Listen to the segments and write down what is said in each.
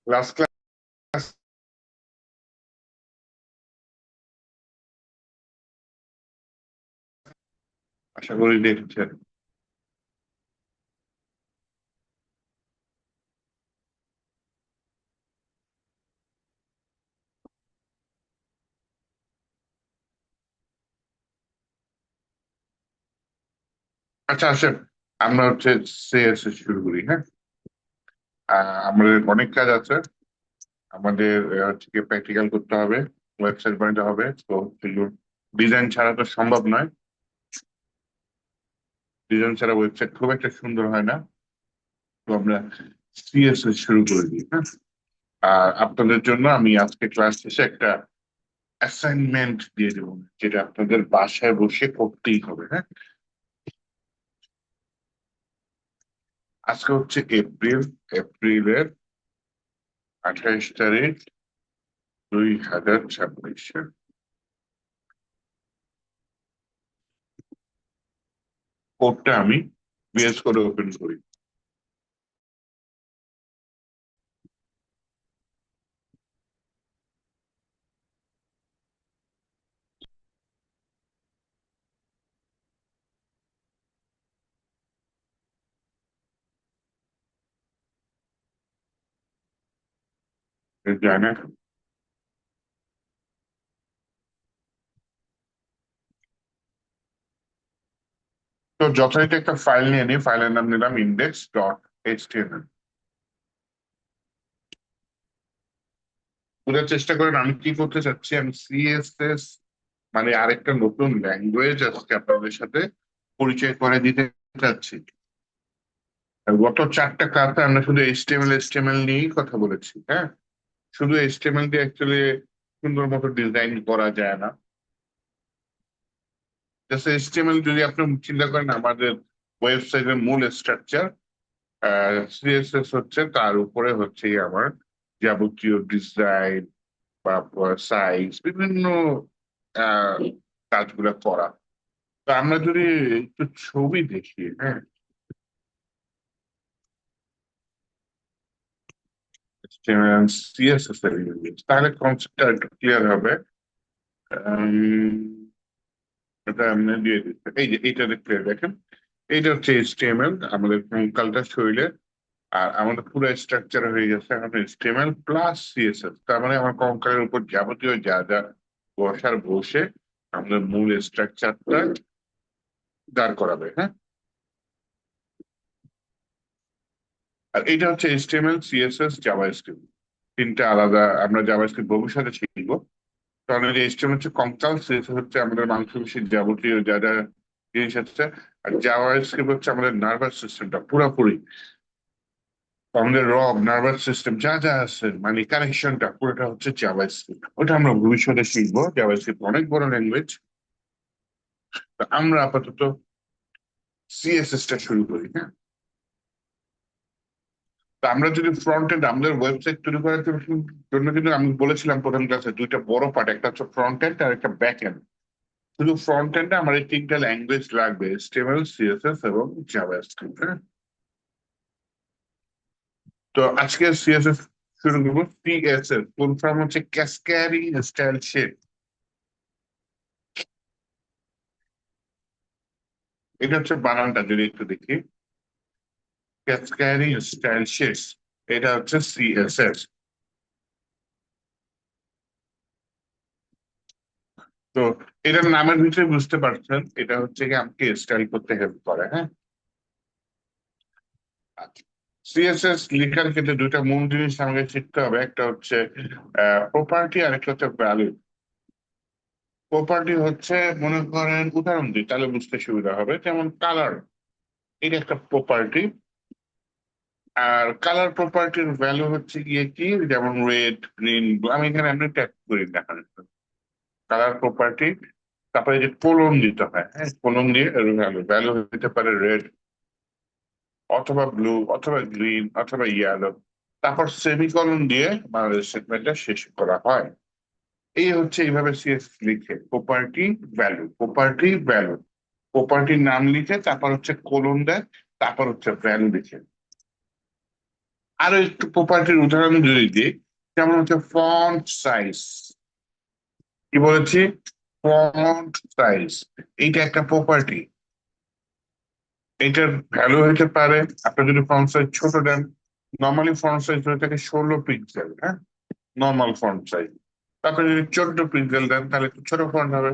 Last class আশা করি দেখছেন। আচ্ছা আসেন, আমরা হচ্ছে সিএসএস শুরু করি, হ্যাঁ। আমাদের অনেক কাজ আছে। আমাদের হচ্ছে প্র্যাকটিক্যাল করতে হবে, ওয়েবসাইট বানাতে হবে, তো ডিজাইন ছাড়া তো সম্ভব নয়। ডিজাইন ছাড়া ওয়েবসাইট খুব একটা সুন্দর হয় না। তো আমরা সিএসএস শুরু করে দিই, হ্যাঁ। আর আপনাদের জন্য আমি আজকে ক্লাস শেষে একটা অ্যাসাইনমেন্ট দিয়ে দেবো, যেটা আপনাদের বাসায় বসে করতেই হবে, হ্যাঁ। আজকে হচ্ছে এপ্রিলের 28 তারিখ, 2026। কোডটা আমি ভিএস করে ওপেন করি। জানে, তো যথারীতি একটা ফাইল নিয়ে নিই, ফাইলের নাম নিলাম index.html। বোঝার চেষ্টা করেন আমি কি করতে চাচ্ছি। আমি সিএসএস মানে আরেকটা নতুন ল্যাঙ্গুয়েজ আজকে আপনাদের সাথে পরিচয় করে দিতে চাচ্ছি। আর গত 4টা ক্লাসে আমরা শুধু এইচটিএমএল নিয়েই কথা বলেছি, হ্যাঁ। শুধু এইচটিএমএল দিয়ে অ্যাকচুয়ালি সুন্দর মতো ডিজাইন করা যায় না। জাস্ট এইচটিএমএল যদি আপনি চিন্তা করেন আমাদের ওয়েবসাইটের মূল স্ট্রাকচার, সিএসএস হচ্ছে তার উপরে হচ্ছে আমার যাবতীয় ডিজাইন বা সাইজ বিভিন্ন আহ কাজগুলো করা। তো আমরা যদি একটু ছবি দেখি, হ্যাঁ, সিএসএস এর ইউনিট, তাহলে কনসেপ্টটা একটু ক্লিয়ার হবে। উম, এটা আমি দিয়ে দিচ্ছি, এই যে এইটা দেখতে দেখেন, এইটা হচ্ছে এইচটিএমএল আমাদের কঙ্কালটা শৈলের। আর আমাদের পুরো স্ট্রাকচার হয়ে গেছে এখন এইচটিএমএল প্লাস সিএসএস। তার মানে আমার কঙ্কালের উপর যাবতীয় যা যা বসার বসে আমাদের মূল স্ট্রাকচারটা দাঁড় করাবে, হ্যাঁ। আর এটা হচ্ছে এইচটিএমএল, সিএসএস, জাভাস্ক্রিপ্ট, তিনটা আলাদা। আমরা জাভাস্ক্রিপ্ট ভবিষ্যতে শিখবো। কারণ এই এইচটিএমএল হচ্ছে কঙ্কাল, সিএসএস হচ্ছে আমাদের মাংসপেশির যাবতীয় যা যা জিনিস আছে। আর জাভাস্ক্রিপ্ট হচ্ছে আমাদের নার্ভাস সিস্টেমটা পুরোপুরি, আমাদের রব নার্ভাস সিস্টেম যা যা আছে, মানে কানেকশনটা পুরোটা হচ্ছে জাভাস্ক্রিপ্ট। ওটা আমরা ভবিষ্যতে শিখবো। জাভাস্ক্রিপ্ট অনেক বড় ল্যাঙ্গুয়েজ। আমরা আপাতত সিএসএস টা শুরু করি, হ্যাঁ। তো আমরা যদি ফ্রন্ট এন্ড আমাদের ওয়েবসাইট তৈরি করার জন্য কিন্তু আমি বলেছিলাম প্রথম ক্লাসে দুইটা বড় পার্ট, একটা হচ্ছে ফ্রন্ট এন্ড আর একটা ব্যাক এন্ড। শুধু ফ্রন্ট এন্ডে আমার এই তিনটা ল্যাঙ্গুয়েজ লাগবে, HTML, সিএসএস এবং জাভাস্ক্রিপ্ট, হ্যাঁ। তো আজকে সিএসএস শুরু করবো। সিএসএস ফুল ফর্ম হচ্ছে ক্যাসকেডিং স্টাইল শেপ। এটা হচ্ছে বানানটা যদি একটু দেখি, ক্যাসকেডিং স্টাইল শেপ, এটা হচ্ছে সিএসএস। তো এটার নামের ভিতরে বুঝতে পারছেন এটা হচ্ছে কি আমাকে স্টাইল করতে হেল্প করে, হ্যাঁ। সিএসএস লেখার ক্ষেত্রে দুইটা মূল জিনিস আমাকে শিখতে হবে, একটা হচ্ছে প্রপার্টি আর একটা হচ্ছে ভ্যালু। প্রপার্টি হচ্ছে, মনে করেন উদাহরণ দিই তাহলে বুঝতে সুবিধা হবে, যেমন কালার, এটা একটা প্রপার্টি। আর কালার প্রপার্টির ভ্যালু হচ্ছে গিয়ে কি, যেমন রেড, গ্রিন, আমি এখানে এমনি ট্যাগ করি দেখানোর জন্য। কালার প্রপার্টি, তারপরে যে কোলন দিতে হয়, হ্যাঁ, কোলন দিয়ে ভ্যালু ভ্যালু হতে পারে রেড অথবা ব্লু অথবা গ্রিন অথবা ইয়েলো। তারপর সেমিকলন দিয়ে আমাদের সেগমেন্টটা শেষ করা হয়। এই হচ্ছে এইভাবে সিএস লিখে প্রপার্টি ভ্যালু, প্রপার্টি ভ্যালু, প্রপার্টির নাম লিখে তারপর হচ্ছে কোলন দেয়, তারপর হচ্ছে ভ্যালু লিখে। আরো একটু প্রপার্টির উদাহরণ যদি দিই, যেমন হচ্ছে ফন্ট সাইজ। কি বলেছি? Font size. এইটা একটা প্রপার্টি। এটার ভ্যালু হতে পারে, আপনি যদি ফন্ট সাইজ ছোট দেন, নর্মালি ফন্ট সাইজ হয়ে থাকে 16 পিক্সেল, হ্যাঁ, নর্মাল ফন্ট সাইজ। আপনি যদি 14 পিক্সেল দেন তাহলে একটু ছোট ফন্ট হবে।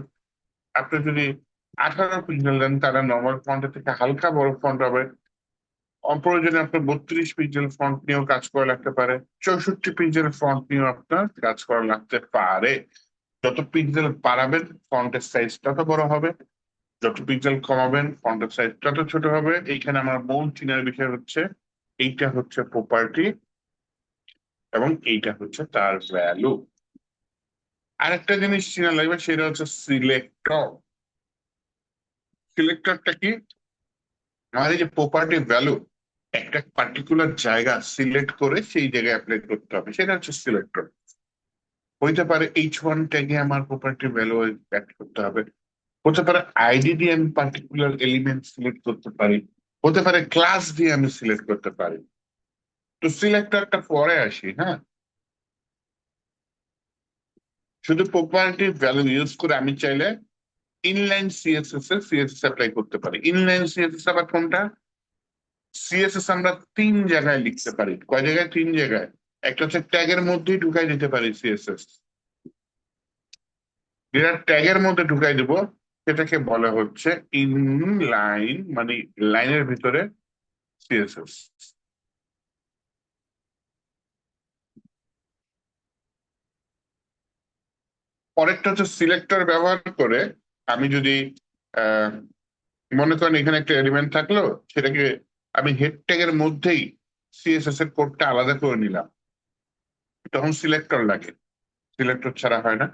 আপনি যদি 18 পিক্সেল দেন তাহলে নর্মাল ফন্টের থেকে হালকা বড় ফন্ট হবে। অপ্রয়োজনে আপনার 32 পিক্সেল ফন্ট নিয়েও কাজ করা লাগতে পারে, 64 পিক্সেল ফন্ট নিয়েও আপনার কাজ করা লাগতে পারে। যত পিক্সেল বাড়াবেন ফন্টের সাইজ তত বড় হবে, যত পিক্সেল কমাবেন ফন্টের সাইজ তত ছোট হবে। এইখানে আমার মূল চিনার বিষয় হচ্ছে এইটা হচ্ছে প্রপার্টি এবং এইটা হচ্ছে তার ভ্যালু। আরেকটা জিনিস চিনা লাগবে, সেটা হচ্ছে সিলেক্টর। সিলেক্টরটা কি? আমাদের যে প্রপার্টি ভ্যালু একটা পার্টিকুলার জায়গা সিলেক্ট করে সেই জায়গায় অ্যাপ্লাই করতে হবে, সেটা হচ্ছে সিলেক্টর। হইতে পারে H1 ট্যাগে আমার প্রপার্টি ভ্যালু অ্যাড করতে হবে, হতে পারে আইডি দিয়ে আমি পার্টিকুলার এলিমেন্ট সিলেক্ট করতে পারি, হতে পারে ক্লাস দিয়ে আমি সিলেক্ট করতে পারি। তো সিলেক্টরটা পরে আসি, হ্যাঁ। শুধু প্রপার্টি ভ্যালু ইউজ করে আমি চাইলে ইনলাইন সিএসএস এর সিএসএস অ্যাপ্লাই করতে পারি। ইনলাইন সিএসএস আবার কোনটা? সিএসএস আমরা 3 জায়গায় লিখতে পারি। কয় জায়গায়? 3 জায়গায়। একটা হচ্ছে ট্যাগের মধ্যেই ঢুকাই দিতে পারি সিএসএস। যেটা ট্যাগের মধ্যে ঢুকাই দিব সেটাকে বলা হচ্ছে ইনলাইন, মানে লাইনের ভিতরে সিএসএস। পরেরটা হচ্ছে সিলেক্টর ব্যবহার করে আমি যদি আহ মনে করেন এখানে একটা এলিমেন্ট থাকলো, সেটাকে আমি হেড ট্যাগের মধ্যেই সিএসএস এর কোডটা আলাদা করে নিলাম, তখন সিলেক্টর লাগে। সিলেক্টর ছাড়া হয় না।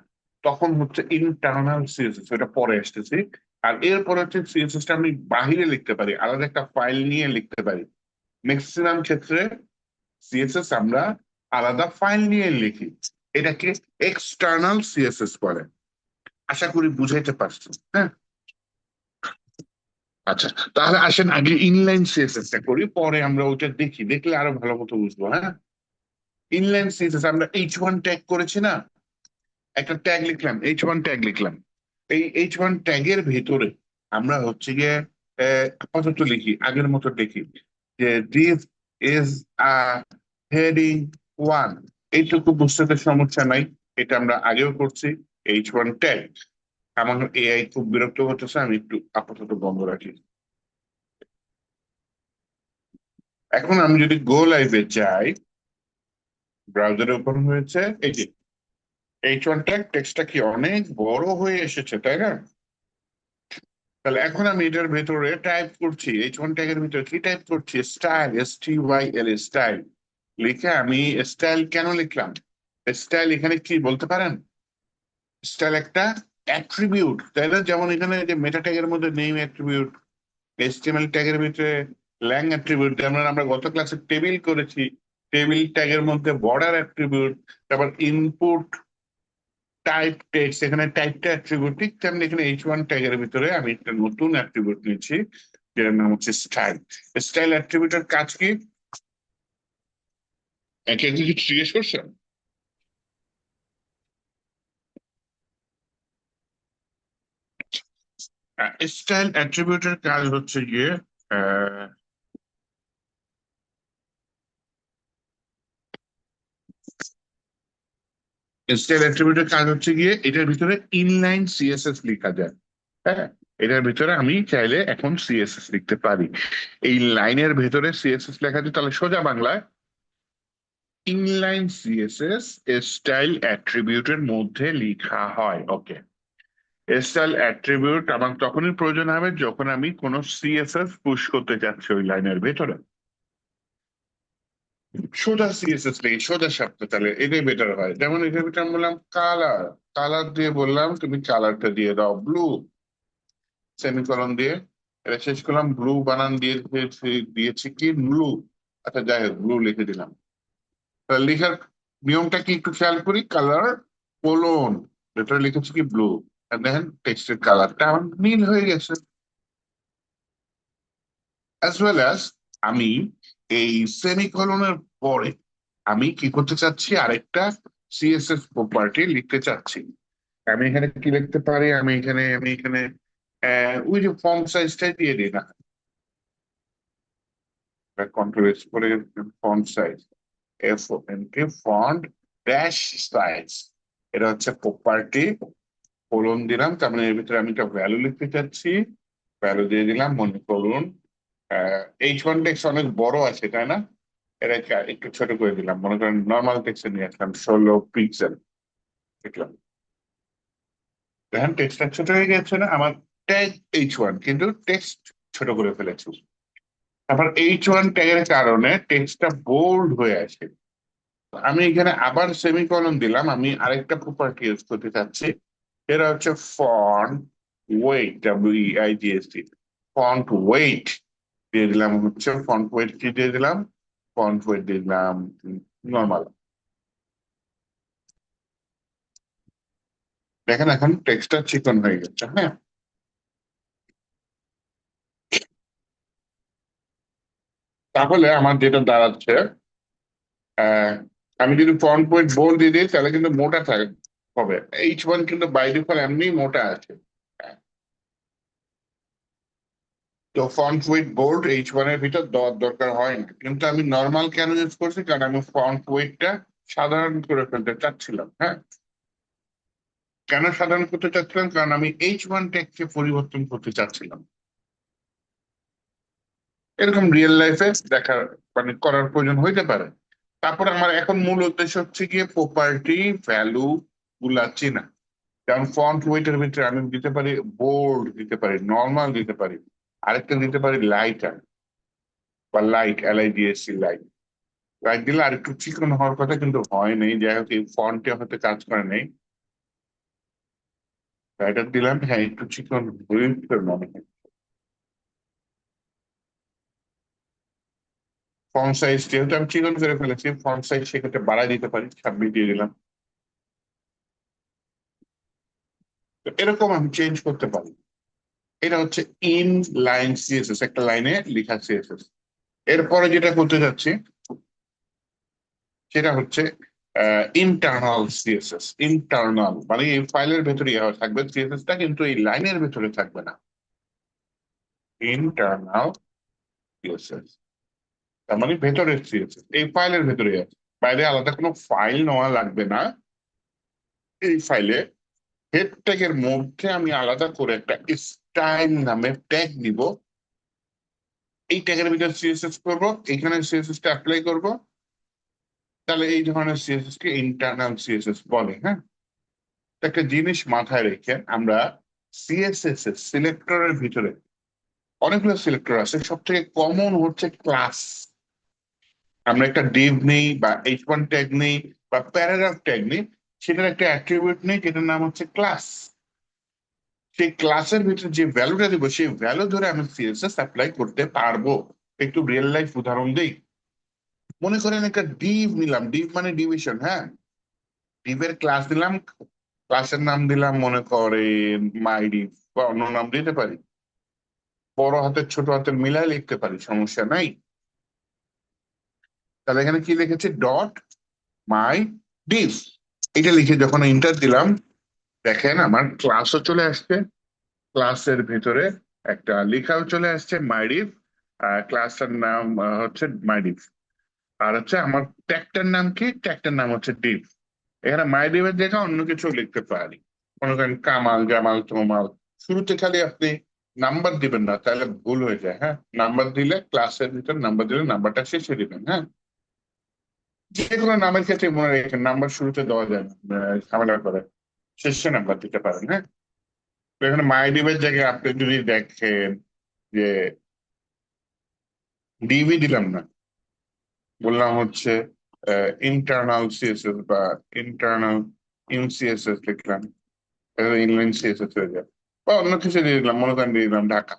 তখন হচ্ছে ইন্টারনাল সিএসএস, এটা পরে আসতেছি। আর এরপরে হচ্ছে সিএসএস টা আমি বাহিরে লিখতে পারি, আলাদা একটা ফাইল নিয়ে লিখতে পারি। ম্যাক্সিমাম ক্ষেত্রে সিএসএস আমরা আলাদা ফাইল নিয়ে লিখি, এটাকে এক্সটার্নাল সিএসএস বলে। আশা করি বুঝাইতে পারছি, হ্যাঁ। আচ্ছা, তাহলে আসেন আগে ইনলাইন সিএসএস টা করি, পরে আমরা ওইটা দেখি, দেখলে আরো ভালো মতো বুঝবো, হ্যাঁ। ইনলাইন সিএসএস আমরা H1 ট্যাগ করেছি না, একটা ট্যাগ লিখলাম, H1 ট্যাগ লিখলাম। এই H1 ট্যাগের ভেতরে আমরা হচ্ছে গিয়ে আপাতত লিখি, আগের মতো লিখি যে দিস ইজ আ হেডিং 1। এইটুকু বুঝতে তো সমস্যা নাই, এটা আমরা আগেও করছি। H1 tag. আমার এআই খুব বিরক্ত করতেছে, আমি একটু আপাতত বন্ধ রাখি। এখন আমি যদি গো লাইভে যাই, ব্রাউজারে ওপেন হয়েছে, এই যে H1 ট্যাগ, টেক্সটটা কি অনেক বড় হয়ে এসেছে, তাই না? তাহলে এখন আমি এটার ভেতরে টাইপ করছি, H1 ট্যাগের ভিতরে কি টাইপ করছি? Style, STYL, style. লিখে আমি স্টাইল কেন লিখলাম? স্টাইল এখানে কি বলতে পারেন? স্টাইল একটা অ্যাট্রিবিউট, তাই না? যেমন এখানে যে মেটা ট্যাগের মধ্যে নেম অ্যাট্রিবিউট, HTML ট্যাগের ভিতরে ল্যাং অ্যাট্রিবিউট, যেমন আমরা গত ক্লাসে টেবিল করেছি, টেবিল ট্যাগের মধ্যে বর্ডার অ্যাট্রিবিউট, তারপর ইনপুট টাইপ টেক্সট, এখানে টাইপটা অ্যাট্রিবিউট। ঠিক তেমনি এখানে H1 ট্যাগের ভিতরে আমি একটা নতুন অ্যাট্রিবিউট নিয়েছি, যেটার নাম হচ্ছে স্টাইল। স্টাইল অ্যাট্রিবিউটের কাজ কি? একে কিছু জিজ্ঞেস করছেন? স্টাইল অ্যাট্রিবিউটের কাজ হচ্ছে গিয়ে স্টাইল অ্যাট্রিবিউটের কাজ হচ্ছে গিয়ে এটার ভিতরে ইনলাইন সিএসএস লেখা যায়, হ্যাঁ। এটার ভিতরে আমি চাইলে এখন সিএসএস লিখতে পারি। এই লাইনের ভেতরে সিএসএস লেখা যায়, তাহলে সোজা বাংলায় ইনলাইন সিএসএস স্টাইল অ্যাট্রিবিউটের মধ্যে লেখা হয়। ওকে। স্টাইল অ্যাট্রিবিউট আমার তখনই প্রয়োজন হবে যখন আমি কোনো সিএসএস পুশ করতে চাচ্ছি ওই লাইনের ভেতরে। সোজা সিএসএস লিখি, সোজা শব্দ, তাহলে এটাই বেটার হয়। যেমন এটার ভিতরে আমি বললাম কালার, কালার দিয়ে বললাম তুমি কালারটা দিয়ে দাও ব্লু, সেমিকলন দিয়ে এটা শেষ করলাম। ব্লু বানান দিয়ে দিয়েছি কি ব্লু, আচ্ছা যাই হোক ব্লু লিখে দিলাম। তাহলে লেখার নিয়মটা কি একটু খেয়াল করি, কালার কোলন, এটা লিখেছি কি ব্লু, দেখেন টেক্সটের কালারটা আমার নীল হয়ে গেছে। অ্যাজ ওয়েল অ্যাজ আমি এই সেমিকলনের পরে আমি কি করতে চাচ্ছি, আরেকটা সিএসএস প্রপার্টি লিখতে চাচ্ছি। আমি এখানে কি লিখতে পারি, আমি এখানে ওই যে ফন্ট সাইজটাই দিয়ে দিই না, কন্ট্রোল এস করে font size, F NK font dash size, এটা হচ্ছে প্রপার্টি, কোলন দিলাম, তার মানে এর ভিতরে আমি একটা ভ্যালু লিখতে চাচ্ছি, ভ্যালু দিয়ে দিলাম, মনে করুন H1 টেক্সট অনেক বড় আছে তাই না, এটাকে একটু ছোট করে দিলাম, মনে করেন নর্মাল টেক্সটে নিয়ে আসলাম 16 পিক্সেল, দেখলাম দেখেন টেক্সটটা ছোট হয়ে গেছে না আমার, ট্যাগ H1 কিন্তু টেক্সট ছোট করে ফেলেছি। তারপর H1 ট্যাগের কারণে টেক্সটটা বোল্ড হয়ে আসে। আমি এখানে আবার সেমিকলন দিলাম, আমি আরেকটা প্রপার্টি ইউজ করতে চাচ্ছি, এটা হচ্ছে font wait, WEIGST, font wait দিয়ে দিলাম, হচ্ছে ফন্ট ওয়েট কি দিয়ে দিলাম, ফন্ট ওয়েট দিয়ে দিলাম নর্মাল। দেখেন এখন টেক্সটটা চিকন হয়ে গেছে, হ্যাঁ। তাহলে আমার যেটা দাঁড়াচ্ছে, আহ, আমি যদি ফন্ট ওয়েট বোল্ড দিয়ে দিই তাহলে কিন্তু মোটা থাকে হবে, H1 কিন্তু বাই ডিফল্ট এমনি মোটা আছে। তো ফন্ট উইথ বোল্ড H1 এর ভিতর দেওয়ার দরকার হয় না, কিন্তু আমি নর্মাল কেন ইউজ করছি, কারণ আমি ফন্ট ওয়েটটা সাধারণ করে ফেলতে চাচ্ছিলাম, হ্যাঁ। কেন সাধারণ করতে চাচ্ছিলাম, কারণ আমি H1 ট্যাগকে পরিবর্তন করতে চাচ্ছিলাম। এরকম রিয়েল লাইফে দেখার মানে করার প্রয়োজন হইতে পারে। তারপর আমার এখন মূল উদ্দেশ্য হচ্ছে গিয়ে প্রপার্টি ভ্যালু গুলা চেনা, যেমন ফন্ট ওয়েটের ভিতরে আমি দিতে পারি বোল্ড, দিতে পারি নর্মাল, দিতে পারি আরেকটা দিতে পারি লাইটার বা লাইট, LIDSC লাইট। লাইট দিলে আর একটু চিকন হওয়ার কথা কিন্তু হয় নাই, যাই হোক এই ফন্টে হয়তো কাজ করে নাই। লাইটার দিলাম, হ্যাঁ একটু চিকন হয়েছে মনে হয়। ফন্ট সাইজ যেহেতু আমি চিকন করে ফেলেছি, ফন্ট সাইজ সেক্ষেত্রে বাড়াই দিতে পারি, 26 দিয়ে দিলাম। তো এরকম আমি চেঞ্জ করতে পারি। এটা হচ্ছে ইন লাইন সিএসএস, একটা লাইনে লেখা সিএসএস। এরপরে যেটা করতে যাচ্ছি সেটা হচ্ছে ইন্টারনাল সিএসএস। ইন্টারনাল মানে এই ফাইলের ভেতরে থাকবে সিএসএসটা, কিন্তু এই লাইনের ভেতরে থাকবে না। ইন্টারনাল সিএসএস তার মানে ভেতরের সিএসএস, এই ফাইলের ভেতরে আছে, বাইরে আলাদা কোনো ফাইল নেওয়া লাগবে না। এই ফাইলে হেড ট্যাগের মধ্যে আমি আলাদা করে একটা স্টাইল নামে ট্যাগ দিব, এই ট্যাগের ভিতরে সিএসএস করব, এখানে সিএসএস টা অ্যাপ্লাই করব, তাহলে এই ধরনের সিএসএস কে ইন্টারনাল সিএসএস বলে, হ্যাঁ। একটা জিনিস মাথায় রেখে আমরা সিএসএস এর সিলেক্টরের ভিতরে অনেকগুলো সিলেক্টর আছে, সব থেকে কমন হচ্ছে ক্লাস। আমরা একটা ডিভ নেই বা H1 ট্যাগ নেই বা প্যারাগ্রাফ ট্যাগ নেই, সেটার একটা অ্যাট্রিবিউট নেই যেটার নাম হচ্ছে ক্লাস। সেই ক্লাসের ভিতরে যে ভ্যালুটা দিব সেই ভ্যালু ধরে আমি সিএসএস অ্যাপ্লাই করতে পারবো। একটু রিয়েল লাইফ উদাহরণ দিই, মনে করেন একটা ডিভ নিলাম, ডিভ মানে ডিভিশন, হ্যাঁ। ডিভের ক্লাস দিলাম, ক্লাসের নাম দিলাম মনে করেন মাই ডিভ, বা অন্য নাম দিতে পারি, বড় হাতের ছোট হাতের মিলাই লিখতে পারি, সমস্যা নাই। তাহলে এখানে কি লিখেছি, ডট মাই ডিভ, এটা লিখে যখন ইন্টার দিলাম, দেখেন আমার ক্লাসও চলে আসছে, ক্লাসের ভিতরে একটা লেখাও চলে আসছে মাইডিভ, ক্লাসটার নাম হচ্ছে মাইডিভ, আর হচ্ছে আমার ট্যাগটার নাম কি, ট্যাগটার নাম হচ্ছে ডিভ। এখানে মাইডিভের জায়গায় অন্য কিছু লিখতে পারি, মনে করেন কামাল, জামাল, তোমাল। শুরুতে খালি আপনি নাম্বার দিবেন না, তাহলে ভুল হয়ে যায়, হ্যাঁ। নাম্বার দিলে ক্লাসের ভিতর নাম্বার দিলে নাম্বারটা শেষে দিবেন, হ্যাঁ। যে কোনো নামের ক্ষেত্রে মনে রাখেন নাম্বার শুরুতে দেওয়া যায় না, ঝামেলা করে, শেষে নাম্বার দিতে পারেন, হ্যাঁ। তো এখানে মাইডিভের জায়গায় আপনি যদি দেখেন যে ডিভি দিলাম না, বললাম হচ্ছে ইন্টারনাল সিএসএস বা ইন্টারনাল ইনসিএসএস লিখলাম, ইনলাইন সিএসএস হয়ে যায়, বা অন্য কিছু দিয়ে দিলাম, মনে করেন দিয়ে দিলাম ঢাকা।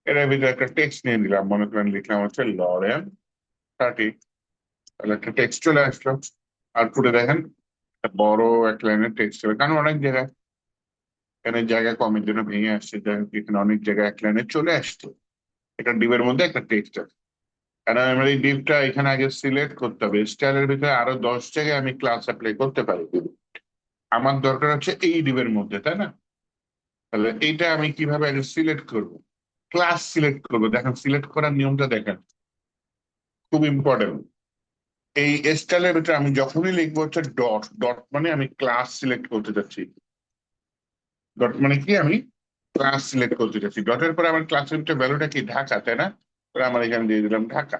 এর ভিতরে একটা টেক্সট নিয়ে দিলাম, মনে করেন লিখলাম হচ্ছে লরেন 30, তাহলে একটা টেক্সট চলে আসলো। আর পুরো দেখেন একটা বড় এক লাইনের টেক্সট হবে, কারণ অনেক জায়গায় এখানে জায়গা কমের জন্য ভেঙে আসছে, যাই হোক এখানে অনেক জায়গায় এক লাইনে চলে আসছে, এটা ডিবের মধ্যে একটা টেক্সট আছে। কারণ আমার এই ডিভটা এখানে আগে সিলেক্ট করতে হবে, স্টাইলের ভিতরে আরো 10 জায়গায় আমি ক্লাস অ্যাপ্লাই করতে পারি, আমার দরকার হচ্ছে এই ডিভের মধ্যে, তাই না? তাহলে এইটা আমি কিভাবে আগে সিলেক্ট করব? ক্লাস সিলেক্ট করবো, দেখেন সিলেক্ট করার নিয়মটা দেখেন, খুব ইম্পর্টেন্ট। এই স্টাইলের ভিতরে আমি যখনই লিখবো হচ্ছে ডট, ডট মানে আমি ক্লাস সিলেক্ট করতে যাচ্ছি। ডট মানে কি, আমি ক্লাস সিলেক্ট করতে যাচ্ছি। ডটের পরে আমার ক্লাসের ভিতরে ভ্যালুটা কি, ঢাকা, তাই না? তাহলে আমার এখানে দিয়ে দিলাম ঢাকা।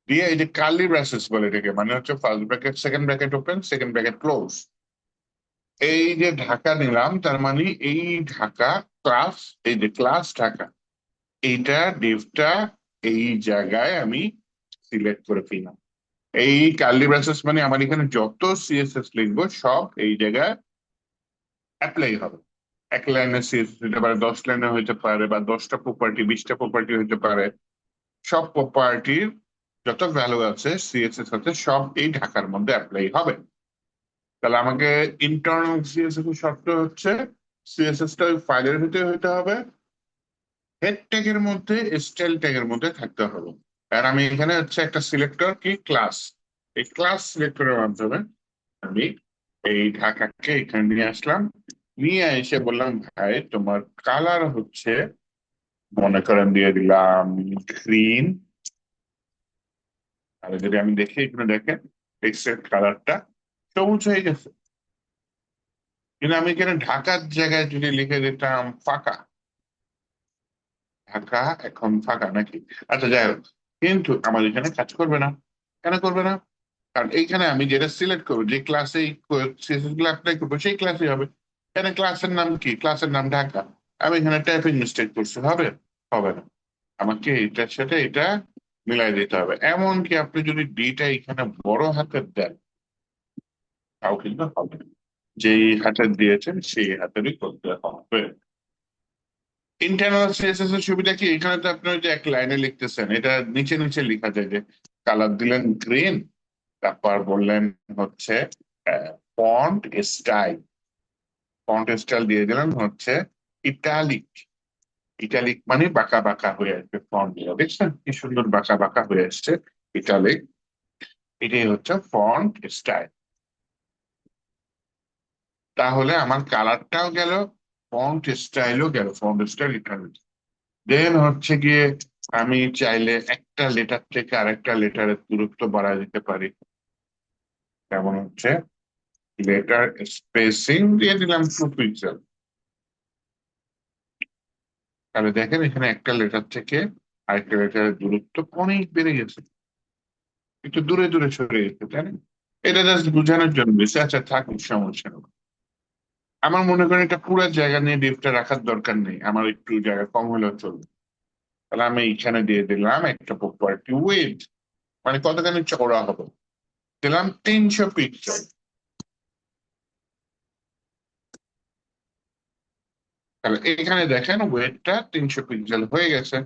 দিয়ে এই যে কার্লি ব্রেসেস বলে এটাকে, মানে হচ্ছে first bracket second bracket open second bracket close. এই যে ঢাকা নিলাম, তার মানে এই ঢাকা ক্লাস, এই যে ক্লাস ঢাকা, এইটা ডিভটা এই জায়গায় আমি সিলেক্ট করে ফেললাম। এই কার্লি ব্রেসেস মানে আমার এখানে যত সিএসএস লিখবো সব এই জায়গায় অ্যাপ্লাই হবে। এক লাইনে সিএসএস হতে পারে, 10 লাইনে হইতে পারে, বা 10টা প্রপার্টি 20টা প্রপার্টি হইতে পারে। সব প্রপার্টির যত ভ্যালু আছে সিএসএস আছে সব এই ঢাকার মধ্যে অ্যাপ্লাই হবে। তাহলে আমাকে ইন্টারনাল সিএসএস এর শর্ত হচ্ছে সিএসএস টা ওই ফাইলের ভিতরে হইতে হবে, হেড ট্যাগের মধ্যে, স্টাইল ট্যাগের মধ্যে থাকতে হবে। আর আমি এখানে হচ্ছে একটা সিলেক্টর কি ক্লাস, এই ক্লাস সিলেক্টরের মাধ্যমে আমি এই ঢাকাকে এখানে নিয়ে আসলাম। নিয়ে এসে বললাম ভাই তোমার কালার হচ্ছে, মনে করেন দিয়ে দিলাম গ্রিন। আর যদি আমি দেখি এখানে দেখেন টেক্সটের কালারটা সবুজ হয়ে গেছে। কিন্তু আমি এখানে ঢাকার জায়গায় যদি লিখে দিতাম ফাঁকা, ঢাকা এখন ফাঁকা নাকি, আচ্ছা যাই হোক, কিন্তু আমার এখানে কাজ করবে না। কেন করবে না? কারণ এইখানে আমি যেটা সিলেক্ট করবো, যে ক্লাসে গুলো অ্যাপ্লাই করবো সেই ক্লাসে হবে। এখানে ক্লাসের নাম কি, ক্লাসের নাম ঢাকা। আমি এখানে টাইপিং মিস্টেক করছি, হবে? হবে না। আমাকে এটার সাথে এটা মিলাই দিতে হবে। এমনকি আপনি যদি ডিটা এখানে বড় হাতের দেন তাও কিন্তু হবে না। যেই হাতের দিয়েছেন সেই হাতেরই করতে হবে। ইন্টারনাল সিএসএস এর সুবিধা কি, এখানে তো আপনি ওই যে এক লাইনে লিখতেছেন, এটা নিচে নিচে লেখা যায়, যে কালার দিলেন গ্রিন, তারপর বললেন হচ্ছে ফন্ট স্টাইল, ফন্ট স্টাইল দিয়ে দিলেন হচ্ছে ইটালিক। ইটালিক মানে বাঁকা বাঁকা হয়ে আসবে ফন্ট গুলো, দেখছেন কি সুন্দর বাঁকা বাঁকা হয়ে আসছে, ইটালিক। এটাই হচ্ছে ফন্ট স্টাইল। তাহলে আমার কালারটাও গেল, ফন্ট স্টাইলও গেল, ফন্ট স্টাইল ইটালিক। দেন হচ্ছে গিয়ে আমি চাইলে একটা লেটার থেকে আরেকটা লেটারের দূরত্ব বাড়ায় দিতে পারি। যেমন হচ্ছে লেটার স্পেসিং দিয়ে দিলাম 2 পিক্সেল। তাহলে দেখেন এখানে একটা লেটার থেকে আরেকটা লেটারের দূরত্ব অনেক বেড়ে গেছে, একটু দূরে দূরে সরে গেছে, তাই না? এটা জাস্ট বোঝানোর জন্য বেশি, আচ্ছা থাকুক, সমস্যা নেই। আমার মনে করেন এটা পুরো জায়গা নিয়ে ডিপটা রাখার দরকার নেই, আমার একটু জায়গা কম হলেও চলবে। তাহলে আমি এখানে দিয়ে দিলাম একটা প্রপার্টি উইড, মানে কতখানি চওড়া হবে, দিলাম 300 পিক্সেল। তাহলে এখানে দেখেন ওয়েটটা 300 পিক্সেল হয়ে গেছে।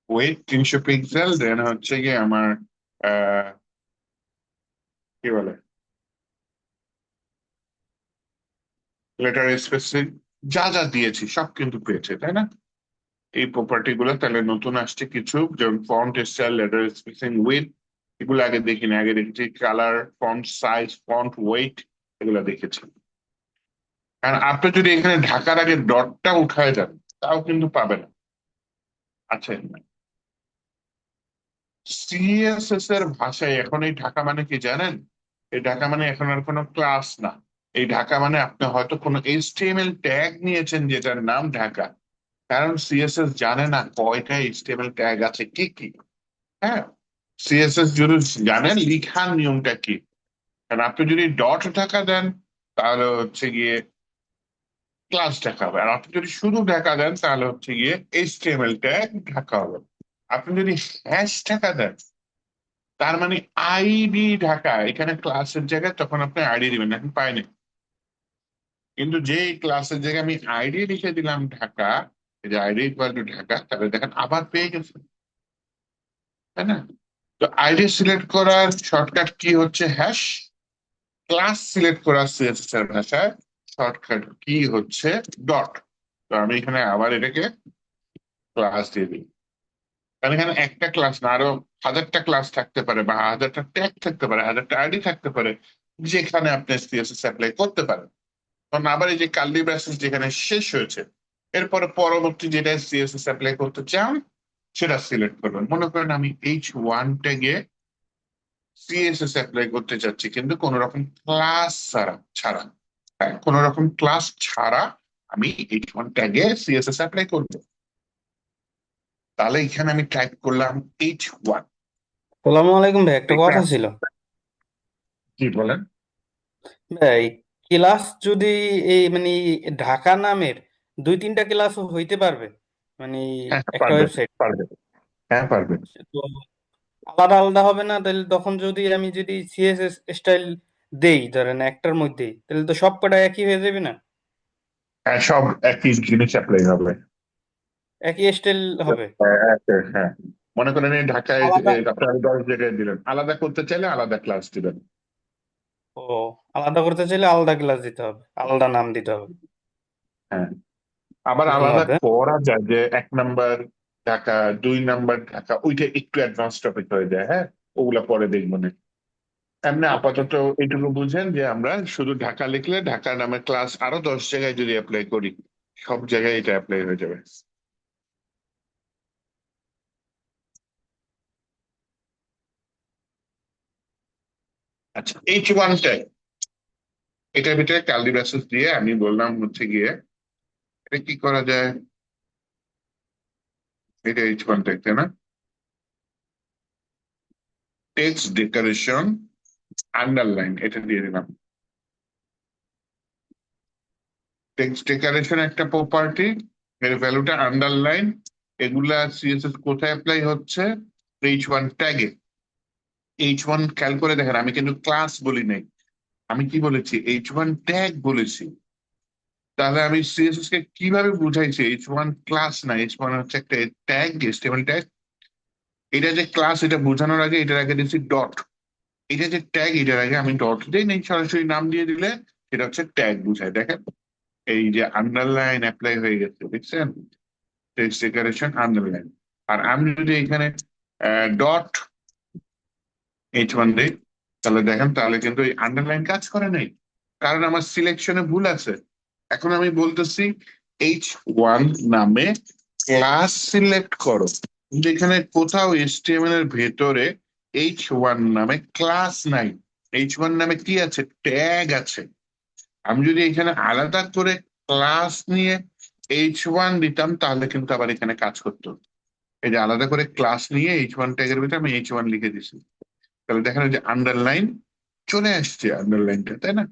ওয়েট 300 পিক্সেল, দেন হচ্ছে গিয়ে আমার আহ কি বলে, লেটার স্পেসিফিক যা যা দিয়েছি সব কিন্তু পেয়েছে, তাই না? এই প্রপার্টি গুলো তাহলে নতুন আসছে কিছু, যেমন font style, letter spacing, with, এগুলো আগে দেখিনি। আগে দেখেছি colour, font size, font wait, এগুলো দেখেছি। কারণ আপনি যদি এখানে ঢাকার আগে ডটটা উঠায় যান তাও কিন্তু পাবেন না। আচ্ছা, সিএসএস এর ভাষায় এখন এই ঢাকা মানে কি জানেন? এই ঢাকা মানে এখন আর কোনো ক্লাস না। এই ঢাকা মানে আপনি হয়তো কোনো এইচটিএমএল ট্যাগ নিয়েছেন যেটার নাম ঢাকা। কারণ সিএসএস জানে না কয়টা এইচটিএমএল ট্যাগ আছে কি কি। হ্যাঁ, সিএসএস যদি জানেন লিখার নিয়মটা কি। কারণ আপনি যদি ডট ঢাকা দেন তাহলে হচ্ছে গিয়ে ক্লাস ঢাকা হবে, আর আপনি যদি শুধু ঢাকা দেন তাহলে হচ্ছে গিয়ে এইচটিএমএল ট্যাগ ঢাকা হবে। আপনি যদি হ্যাশ ঢাকা দেন তার মানে আইডি ঢাকা, এখানে ক্লাসের জায়গায় তখন আপনি আইডি দিবেন, এখন পাইনি। কিন্তু যে ক্লাসের জায়গায় আমি আইডি লিখে দিলাম ঢাকা, এই যে আইডি ইকুয়াল টু ঢাকা, তাহলে দেখেন আবার পেয়ে গেছে, তাই না? তো আইডি সিলেক্ট করার শর্টকাট কি হচ্ছে হ্যাশ, ক্লাস সিলেক্ট করা সিএসএস এর ভাষায় শর্টকাট কি হচ্ছে ডট। তো আমি এখানে আবার এটাকে ক্লাস দিয়ে দিই, কারণ এখানে একটা ক্লাস না, আরো হাজারটা ক্লাস থাকতে পারে, বা হাজারটা ট্যাগ থাকতে পারে, হাজারটা আইডি থাকতে পারে, যেখানে আপনি সিএসএস অ্যাপ্লাই করতে পারেন। কারণ আবার এই যে কার্লি ব্রেসেস যেখানে শেষ হয়েছে, এরপরে পরবর্তী যেটা সিএসএস অ্যাপ্লাই করতে চান সেটা সিলেক্ট করবেন। মনে করেন আমি H1 ট্যাগে সিএসএস অ্যাপ্লাই করতে চাচ্ছি, কিন্তু কোন রকম ক্লাস ছাড়া, হ্যাঁ, কোন রকম ক্লাস ছাড়া আমি H1 ট্যাগে সিএসএস অ্যাপ্লাই করবো। তাহলে এখানে আমি টাইপ করলাম H1। সালামু আলাইকুম ভাই, একটা কথা ছিল। কি বলেন? ভাই, ক্লাস যদি এই মানে ঢাকা নামের দুই তিনটা ক্লাসও হইতে পারবে, মানে হ্যাঁ, একটা পারবে, ওয়েবসাইট পারবে, হ্যাঁ পারবে। তো আলাদা আলাদা হবে না? তাহলে তখন যদি সিএসএস স্টাইল দেই ধরেন একটার মধ্যেই, তাহলে তো সব কটা একই হয়ে যাবে না? হ্যাঁ, সব একই জিনিস অ্যাপ্লাই হবে। একই স্টাইল হবে। হ্যাঁ, হ্যাঁ। মনে করেন এই ঢাকায় আলাদা? আপনার 10 জায়গায় দিলেন, আলাদা করতে চাইলে আলাদা ক্লাস দিবেন। ও, আলাদা করতে চাইলে আলাদা ক্লাস দিতে হবে, আলাদা নাম দিতে হবে। হ্যাঁ, আবার আলাদা ধন্যবাদ, হ্যাঁ। করা যায় যে 1 নাম্বার ঢাকা, 2 নাম্বার ঢাকা, ওইটা একটু অ্যাডভান্স টপিক হয়ে যায়। হ্যাঁ, ওগুলা পরে দেখবো না। এমনি ওকে। আপাতত এইটুকু বুঝেন যে আমরা শুধু ঢাকা লিখলে ঢাকা নামের ক্লাস আরো 10 জায়গায় যদি অ্যাপ্লাই করি, সব জায়গায় এটা অ্যাপ্লাই হয়ে যাবে। আচ্ছা, H1 ট্যাগ, এটার ভিতরে কার্লি ব্রেসেস দিয়ে আমি বললাম হচ্ছে গিয়ে এটা কি করা যায়। এটা H1 ট্যাগ, তাই না? টেক্সট ডেকোরেশন আন্ডারলাইন, এটা দিয়ে দিলাম। টেক্সট ডেকোরেশন একটা প্রপার্টি, এর ভ্যালুটা আন্ডারলাইন। এগুলা সিএসএস কোথায় অ্যাপ্লাই হচ্ছে? H1 ট্যাগে। H1 খেয়াল করে দেখেন, আমি কিন্তু ক্লাস বলি নাই, আমি কি বলেছি? H1 ট্যাগ বলেছি। তাহলে আমি সিএসএস কে কিভাবে বুঝাইছি H1 ক্লাস না, H1 হচ্ছে একটা ট্যাগ, HTML ট্যাগ। এটা যে ক্লাস, এটা বোঝানোর আগে এটার আগে দিচ্ছি ডট। এটা যে ট্যাগ, এটার আগে আমি ডট দিই নেই, সরাসরি নাম দিয়ে দিলে এটা হচ্ছে ট্যাগ বুঝায়। দেখেন এই যে আন্ডারলাইন অ্যাপ্লাই হয়ে গেছে, দেখছেন? Text decoration underline. আর আমি যদি এখানে ডট H1 দিই, তাহলে দেখেন, তাহলে কিন্তু এই আন্ডারলাইন কাজ করে নাই, কারণ আমার সিলেকশনে ভুল আছে। এখন আমি বলতেছি H1 নামে ক্লাস সিলেক্ট করো, কিন্তু এখানে কোথাও HTML এর ভেতরে H1 নামে ক্লাস নাই। H1 নামে কি আছে? ট্যাগ আছে। আমি যদি এখানে আলাদা করে ক্লাস নিয়ে H1 দিতাম, তাহলে কিন্তু আবার এখানে কাজ করতো। এই যে আলাদা করে ক্লাস নিয়ে H1 ট্যাগের ভিতরে আমি H1 লিখে দিছি, তাহলে দেখেন ওই যে আন্ডারলাইন চলে আসছে, আন্ডারলাইনটা, তাই না?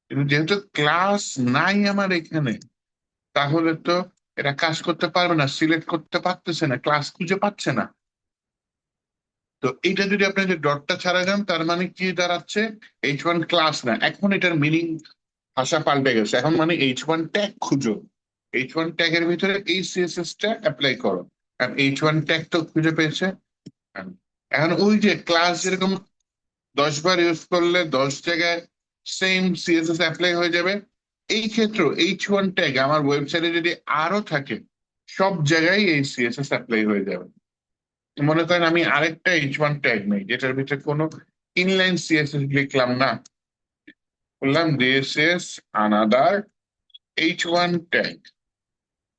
কিন্তু যেহেতু ক্লাস নাই আমার এখানে, তাহলে তো এটা কাজ করতে পারবে না, সিলেক্ট করতে পারতেছে না, ক্লাস খুঁজে পাচ্ছে না। তো এইটা যদি আপনি যে ডটটা ছাড়া যান, তার মানে কি দাঁড়াচ্ছে? H1 ক্লাস না, এখন এটার মিনিং ভাষা পাল্টে গেছে, এখন মানে H1 ট্যাগ খুঁজো। H1 ট্যাগের ভিতরে এই সিএসএস টা অ্যাপ্লাই করো। আর H1 ট্যাগ তো খুঁজে পেয়েছে। এখন ওই যে ক্লাস যেরকম 10 বার ইউজ করলে 10 জায়গায় সেম সিএসএস অ্যাপ্লাই হয়ে যাবে, এই ক্ষেত্রে H1 ট্যাগ আমার ওয়েবসাইটে যদি আরো থাকে, সব জায়গায় এই সিএসএস অ্যাপ্লাই হয়ে যাবে। মনে করেন আমি আরেকটা H1 ট্যাগ নেই, যেটার ভিতরে কোনো ইনলাইন সিএসএস লিখলাম না, বললাম this is another H1 tag.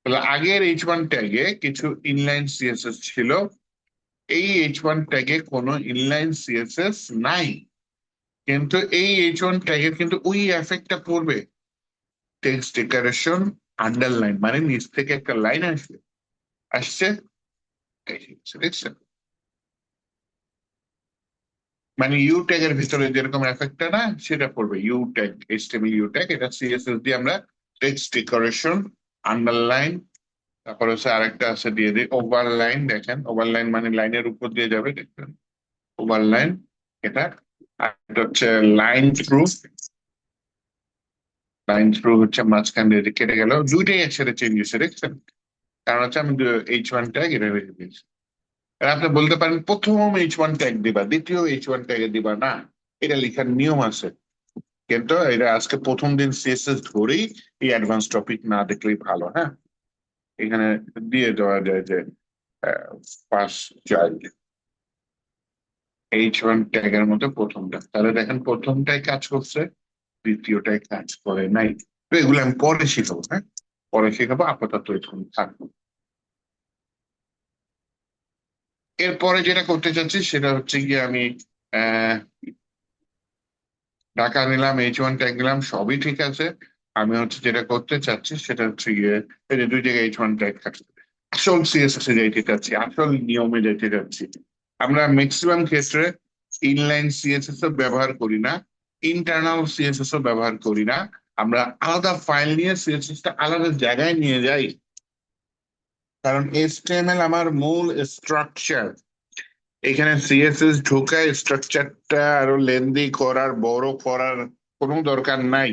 তাহলে আগের H1 ট্যাগে কিছু ইনলাইন সিএসএস ছিল, এই H1 ট্যাগে কোনো ইনলাইন সিএসএস নাই, কিন্তু এই H1 ট্যাগের কিন্তু ওই এফেক্টটা পড়বে। টেক্সট ডেকোরেশন আন্ডারলাইন মানে নিচ থেকে একটা লাইন আসবে, আসছে, এই যে দেখছেন? মানে ইউ ট্যাগ এর ভিতরে যেরকম এফেক্টটা না, সেটা পড়বে U tag, HTML U tag. এটা সিএসএস দিয়ে আমরা টেক্সট ডেকোরেশন আন্ডারলাইন, তারপর হচ্ছে আরেকটা আছে দিয়ে দিই ওভারলাইন। দেখেন ওভারলাইন মানে লাইনের উপর দিয়ে যাবে, দেখবেন ওভারলাইন এটা। আর এটা হচ্ছে লাইন থ্রু, লাইন থ্রু হচ্ছে মাঝখান দিয়ে যে কেটে গেল, দুইটাই একসাথে চেঞ্জ হয়েছে, দেখছেন? কারণ হচ্ছে আমি H1 ট্যাগ এটা রেখে দিয়েছি। আর আপনি বলতে পারেন প্রথম H1 ট্যাগ দিবা, দ্বিতীয় H1 ট্যাগে দিবা না, এটা লেখার নিয়ম আছে। কিন্তু এটা আজকে প্রথম দিন সিএসএস ধরেই এই অ্যাডভান্স টপিক না দেখলেই ভালো। হ্যাঁ, এখানে দিয়ে দেওয়া যায় যে ফার্স্ট চাইল্ড H1 ট্যাগের মধ্যে প্রথমটা, তাহলে দেখেন প্রথমটাই কাজ করছে, দ্বিতীয়টাই কাজ করে নাই। তো এগুলো আমি পরে শিখাবো। হ্যাঁ, পরে শিখাবো, আপাতত এখানে থাকবো। এরপরে যেটা করতে চাচ্ছি সেটা হচ্ছে গিয়ে আমি আহ ঢাকা নিলাম, H1 ট্যাগ নিলাম, সবই ঠিক আছে। আমি হচ্ছে যেটা করতে চাচ্ছি সেটা হচ্ছে গিয়ে এই যে দুই জায়গায় H1 ট্যাগ থাকছে, আসল সিএসএস এ যাইতে চাচ্ছি, আসল নিয়মে যাইতে চাচ্ছি। আমরা ম্যাক্সিমাম ক্ষেত্রে ইনলাইন সিএসএস ও ব্যবহার করি না, ইন্টারনাল সিএসএস ও ব্যবহার করি না। আমরা আলাদা ফাইল নিয়ে সিএসএস টা আলাদা জায়গায় নিয়ে যাই, কারণ HTML আমার মূল স্ট্রাকচার। এখানে সিএসএস ঢোকায় স্ট্রাকচারটা আরো লেন্দি করার, বড় করার কোনো দরকার নাই।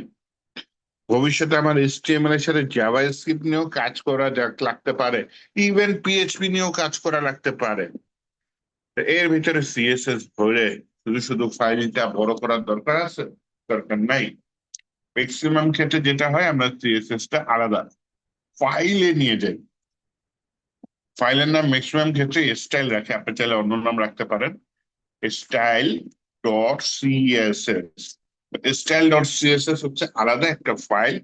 ভবিষ্যতে আমার HTML এর সাথে জাভাস্ক্রিপ্ট নিয়েও কাজ করা লাগতে পারে, ইভেন পিএইচপি নিয়েও কাজ করা লাগতে পারে। তো এর ভিতরে সিএসএস ভরে শুধু শুধু ফাইলটা বড় করার দরকার আছে? দরকার নাই। ম্যাক্সিমাম ক্ষেত্রে যেটা হয়, আমরা সিএসএস টা আলাদা ফাইলে নিয়ে যাই। ফাইলের নাম ম্যাক্সিমাম ক্ষেত্রে স্টাইল রাখে, আপনি চাইলে অন্য নাম রাখতে পারেন, style dot CSS. Style dot CSS হচ্ছে আলাদা একটা ফাইল,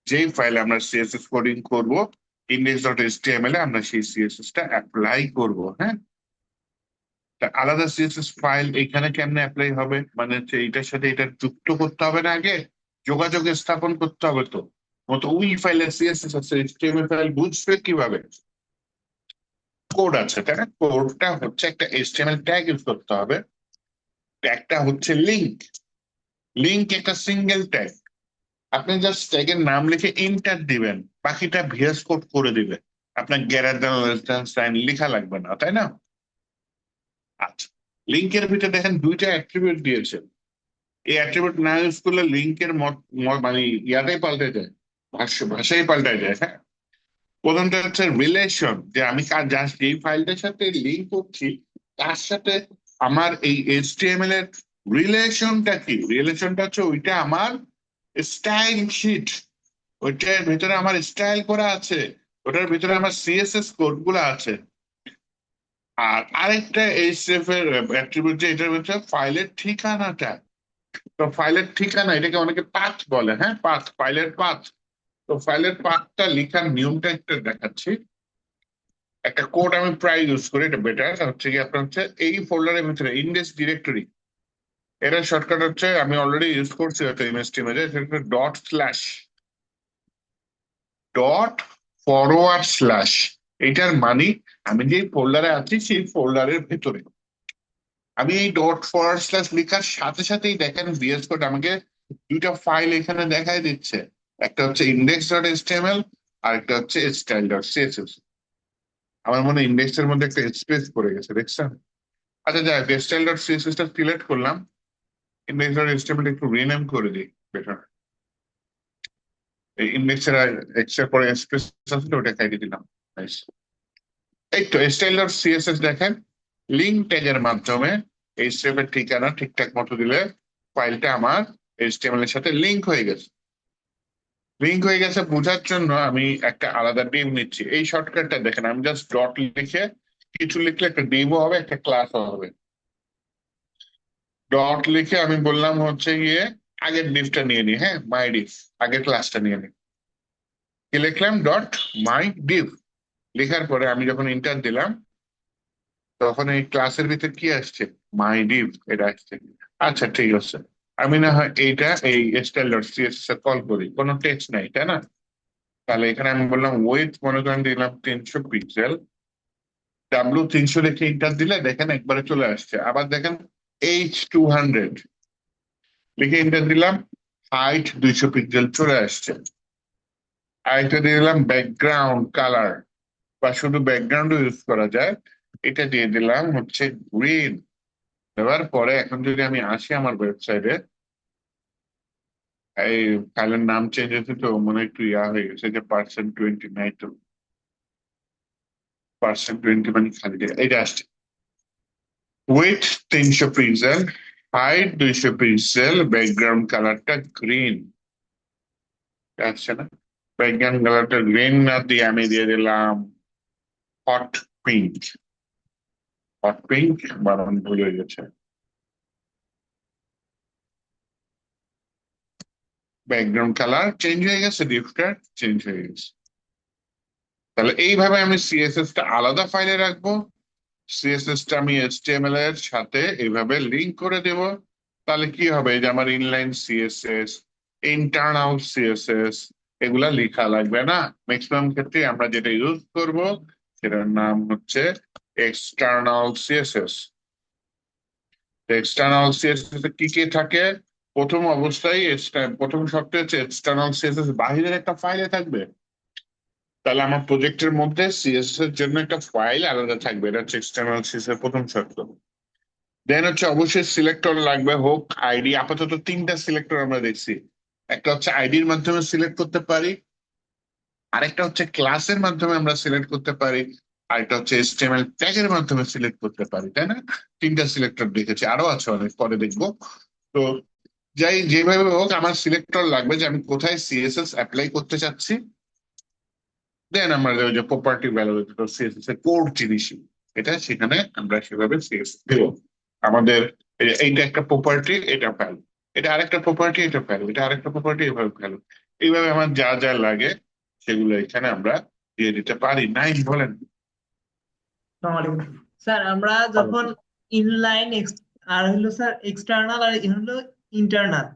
যেই ফাইলে আমরা সিএসএস কোডিং করব, ইন্ডেক্স ডট এইচটিএমএল এ আমরা সেই সিএসএস টা অ্যাপ্লাই করব। হ্যাঁ, তা আলাদা সিএসএস ফাইল এখানে কেমনে অ্যাপ্লাই হবে, মানে হচ্ছে এইটার সাথে এটা যুক্ত করতে হবে না, আগে যোগাযোগ স্থাপন করতে হবে। তো মতো ওই ফাইলে সিএসএস আছে, এইচটিএমএল ফাইল বুঝবে কিভাবে? কোড আছে, তাই না? কোডটা হচ্ছে একটা এইচটিএমএল ট্যাগ ইউজ করতে হবে। ট্যাগটা হচ্ছে লিংক। লিংক একটা সিঙ্গেল ট্যাগ, আপনি জাস্ট ট্যাগের নাম লিখে এন্টার দিবেন, বাকিটা ভিএস কোড করে দিবে, আপনার greater than less than sign লেখা লাগবে না, তাই না? আচ্ছা, লিংকের ভিতরে দেখেন দুইটা অ্যাট্রিবিউট দিয়েছে। এই অ্যাট্রিবিউট না ইউজ করলে লিংকের মানে ইয়াটাই পাল্টে যায়, ভাষাই পাল্টে যায়। হ্যাঁ, প্রথমটা হচ্ছে রিলেশন, যে আমি জাস্ট এই ফাইলটার সাথে লিংক করছি, তার সাথে আমার এই এইচটিএমএল এর রিলেশনটা কি? রিলেশনটা হচ্ছে ওইটা আমার স্টাইল শিট, ওইটার ভিতরে আমার স্টাইল করা আছে, ওটার ভিতরে আমার সিএসএস কোড গুলো আছে। আর আরেকটা এইচএফ এর অ্যাট্রিবিউট, যে এটার ভিতরে ফাইলের ঠিকানাটা। তো ফাইলের ঠিকানা, এটাকে অনেকে পাথ বলে। হ্যাঁ, পাথ, ফাইলের পাথ। তো ফাইলের পাথটা লেখার নিয়মটা একটু দেখাচ্ছি। একটা কোড আমি প্রায় ইউজ করি, এটা বেটার হচ্ছে কি, আপনার হচ্ছে এই ফোল্ডারের ভিতরে ইন্ডেক্স ডিরেক্টরি, এটার শর্টকাট হচ্ছে, আমি অলরেডি ইউজ করছি হয়তো ইমেজ টিমেজে, dot slash, dot forward slash. এটার মানে আমি যে ফোল্ডারে আছি সেই ফোল্ডারের ভেতরে আমি এই ডট ফরওয়ার্ড স্ল্যাশ লেখার সাথে সাথেই দেখেন ভিএস কোড আমাকে দুইটা ফাইল এখানে দেখাই দিচ্ছে, একটা হচ্ছে ইন্ডেক্স ডট এইচটিএমএল আর একটা হচ্ছে স্টাইল ডট সিএসএস। আমার মনে হয় ইন্ডেক্স এর মধ্যে একটা স্পেস পড়ে গেছে, দেখছেন? আচ্ছা, যাই হোক, স্টাইল ডট সিএসএস টা সিলেক্ট করলাম, ইন্ডেক্স ডট এইচটিএমএল একটু রিনেম করে দিই, বেটার। এই ইন্ডেক্স এর এক্সের পরে স্পেস আছে, ওটা খাইয়ে দিলাম। নাইস। এই তো স্টাইল ডট সিএসএস দেখেন, লিঙ্ক ট্যাগের মাধ্যমে এই স্টেপের ঠিকানা ঠিকঠাক মতো দিলে ফাইলটা আমার এইচটিএমএল এর সাথে লিঙ্ক হয়ে গেছে। লিঙ্ক হয়ে গেছে বোঝার জন্য আমি একটা আলাদা ডিভ নিচ্ছি। এই শর্টকাটটা দেখেন, আমি জাস্ট ডট লিখে কিছু লিখলে একটা ডিভও হবে, একটা ক্লাসও হবে। ডট লিখে আমি বললাম হচ্ছে গিয়ে আগের ডিভটা নিয়ে নি, হ্যাঁ, মাই ডিভ, আগের ক্লাসটা নিয়ে নি। কি লিখলাম? ডট মাই ডিভ। লেখার পরে আমি যখন ইন্টার দিলাম, তখন এই ক্লাসের ভিতর কি আসছে? মাই ডিভ, এটা আসছে। আচ্ছা, ঠিক আছে, আমি না হয় এইটা এই স্টাইল ডট সিএসএস এর কল করি, কোনো টেক্সট নাই, তাই না? তাহলে এখানে আমি বললাম ওয়েট, মনে করেন দিলাম 300 পিক্সেল, W300 লিখে ইন্টার দিলে দেখেন একবারে চলে আসছে। আবার দেখেন H200 লিখে ইন্টার দিলাম, হাইট 200 পিক্সেল চলে আসছে। আরেকটা দিয়ে দিলাম ব্যাকগ্রাউন্ড কালার, বা শুধু ব্যাকগ্রাউন্ড ইউজ করা যায়, এটা দিয়ে দিলাম হচ্ছে গ্রিন। দেওয়ার পরে এখন যদি আমি আসি আমার ওয়েবসাইটে, এই ফাইলের নাম চেঞ্জ হয়েছে তো মনে হয় একটু ইয়া হয়ে গেছে, যে %20 নাই তো, %20 মানে খালি এটা আসছে। With 300 pixel, height 200 pixel, background কালারটা গ্রিন। আসছে না? ব্যাকগ্রাউন্ড কালারটা গ্রিন না দিয়ে আমি দিয়ে দিলাম হট পিঙ্ক। হট পিঙ্ক বানান ভুল হয়ে গেছে। ব্যাকগ্রাউন্ড কালার চেঞ্জ হয়ে গেছে, ডিফল্ট চেঞ্জ হয়ে গেছে। তাহলে এইভাবে আমি সিএসএস টা আলাদা ফাইলে রাখবো, সিএসএস টা আমি এইচটিএমএল এর সাথে এইভাবে লিংক করে দেব। তাহলে কি হবে, যে আমার ইনলাইন সিএসএস, ইন্টারনাল সিএসএস, এগুলা লেখা লাগবে না। ম্যাক্সিমাম ক্ষেত্রে আমরা যেটা ইউজ করব সেটার নাম হচ্ছে এক্সটার্নাল সিএসএস। এক্সটার্নাল সিএসএস এ কি কি থাকে? প্রথম অবস্থায় প্রথম শর্তে হচ্ছে এক্সটার্নাল সিএসএস বাহিরের একটা ফাইলে থাকবে। তাহলে আমার প্রজেক্টের মধ্যে সিএসএস এর জন্য একটা ফাইল আলাদা থাকবে, এটা হচ্ছে এক্সটার্নাল সিএসএস এর প্রথম শর্ত। দেন হচ্ছে অবশ্যই সিলেক্টর লাগবে, হোক আইডি। আপাতত তিনটা সিলেক্টর আমরা দেখছি, একটা হচ্ছে আইডির মাধ্যমে সিলেক্ট করতে পারি, আরেকটা হচ্ছে ক্লাসের মাধ্যমে আমরা সিলেক্ট করতে পারি, আরেকটা হচ্ছে এইচটিএমএল ট্যাগের মাধ্যমে সিলেক্ট করতে পারি, তাই না? তিনটা সিলেক্টর দেখেছি, আরো আছে অনেক, পরে দেখবো। তো যাই যেভাবে হোক আমার সিলেক্টর লাগবে যে আমি কোথায় সিএসএস অ্যাপ্লাই করতে চাচ্ছি। দেন আমরা ওই যে প্রপার্টি ভ্যালু সিএসএস এর কোড জিনিস, এটা সেখানে আমরা সেভাবে সিএসএস দেব। আমাদের এইটা একটা প্রপার্টি, এটা ভ্যালু, এটা আরেকটা প্রপার্টি, এটা ভ্যালু, এটা আরেকটা প্রপার্টি, এভাবে ভ্যালু। এইভাবে আমার যা যা লাগে সেগুলো এখানে আমরা দিয়ে দিতে পারি। নাই বলেন? আসসালামু আলাইকুম স্যার। আমরা যখন ইনলাইন আর হলো স্যার এক্সটার্নাল আর হলো ইন্টারনাল,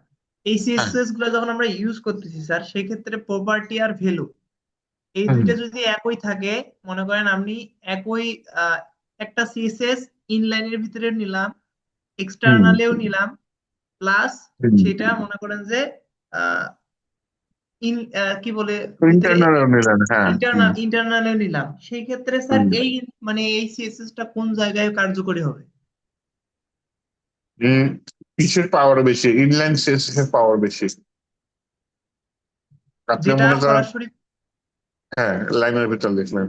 এই হ্যাঁ। সিএসএস গুলো যখন আমরা ইউজ করতেছি স্যার, সেক্ষেত্রে প্রপার্টি আর ভ্যালু এই হুম, দুইটা যদি একই থাকে, মনে করেন আমি একই একটা সিএসএস ইনলাইনের ভিতরে নিলাম, হুম, এক্সটার্নালেও নিলাম, প্লাস হুম। সেটা মনে করেন যে আহ, ইন কি বলে ভিতরে ইন্টারনাল নিলেন, হ্যাঁ। হুম, ইন্টারনালেও নিলাম, সেই ক্ষেত্রে স্যার হুম। এই মানে এই সিএসএস টা কোন জায়গায় কার্যকরী হবে? হুম, কিসের পাওয়ার বেশি? ইনলাইন সিএসএস এর পাওয়ার বেশি। আপনি যেটা মনে করেন, সরাসরি হ্যাঁ, লাইনের ভিতর লিখলেন।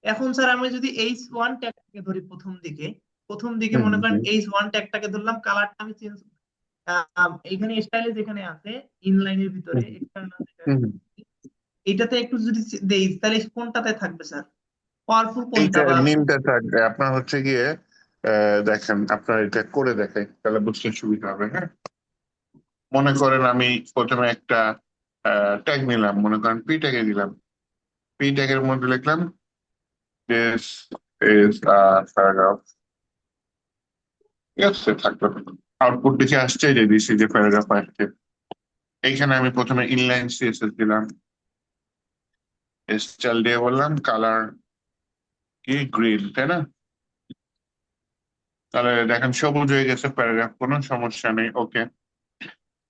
এখন স্যার আমি যদি H1 ট্যাগটাকে ধরি প্রথম দিকে হুম, মনে করেন হুম, H1 ট্যাগটাকে ধরলাম, কালারটা আমি চেঞ্জ এখানে স্টাইলে যেখানে আছে ইনলাইনের ভিতরে হুম, এক্সটার্নাল হুম। এটাতে একটু যদি দেই তাহলে কোনটাতে থাকবে স্যার? পাওয়ারফুল কোনটা এইটা বা নীলটা থাকবে আপনার হচ্ছে গিয়ে, দেখেন আপনার এটা করে দেখাই তাহলে বুঝতে সুবিধা হবে। হ্যাঁ, মনে করেন আমি প্রথমে একটা ট্যাগ নিলাম, মনে করেন পি ট্যাগে দিলাম, পি ট্যাগের মধ্যে লিখলাম দিস ইজ প্যারাগ্রাফ। ঠিক আছে, থাকবে। আউটপুট দেখে আসছে যে দিস ইজ এ প্যারাগ্রাফ আসছে। এইখানে আমি প্রথমে ইনলাইন সিএসএস দিলাম, স্টাইল দিয়ে বললাম কালার কি গ্রিন, তাই না? তাহলে দেখেন সবুজ হয়ে গেছে প্যারাগ্রাফ, কোনো সমস্যা নেই। ওকে,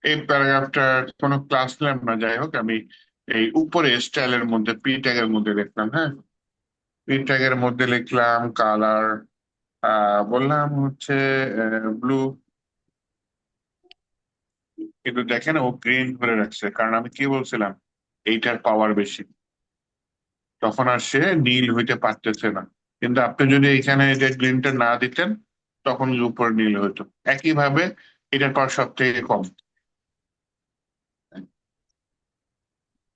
এই প্যারাগ্রাফটা কোনো ক্লাস নিলাম না, যাই হোক আমি এই উপরে স্টাইলের মধ্যে পি ট্যাগের মধ্যে লিখলাম। হ্যাঁ, পি ট্যাগের মধ্যে লিখলাম কালার, বললাম হচ্ছে ব্লু। কিন্তু দেখেন ও গ্রিন ধরে রাখছে, কারণ আমি কি বলছিলাম এইটার পাওয়ার বেশি, তখন আর সে নীল হইতে পারতেছে না। কিন্তু আপনি যদি এখানে যে গ্রিনটা না দিতেন তখন উপর নীল হইতো। একইভাবে এটার পাওয়ার সব থেকে কম।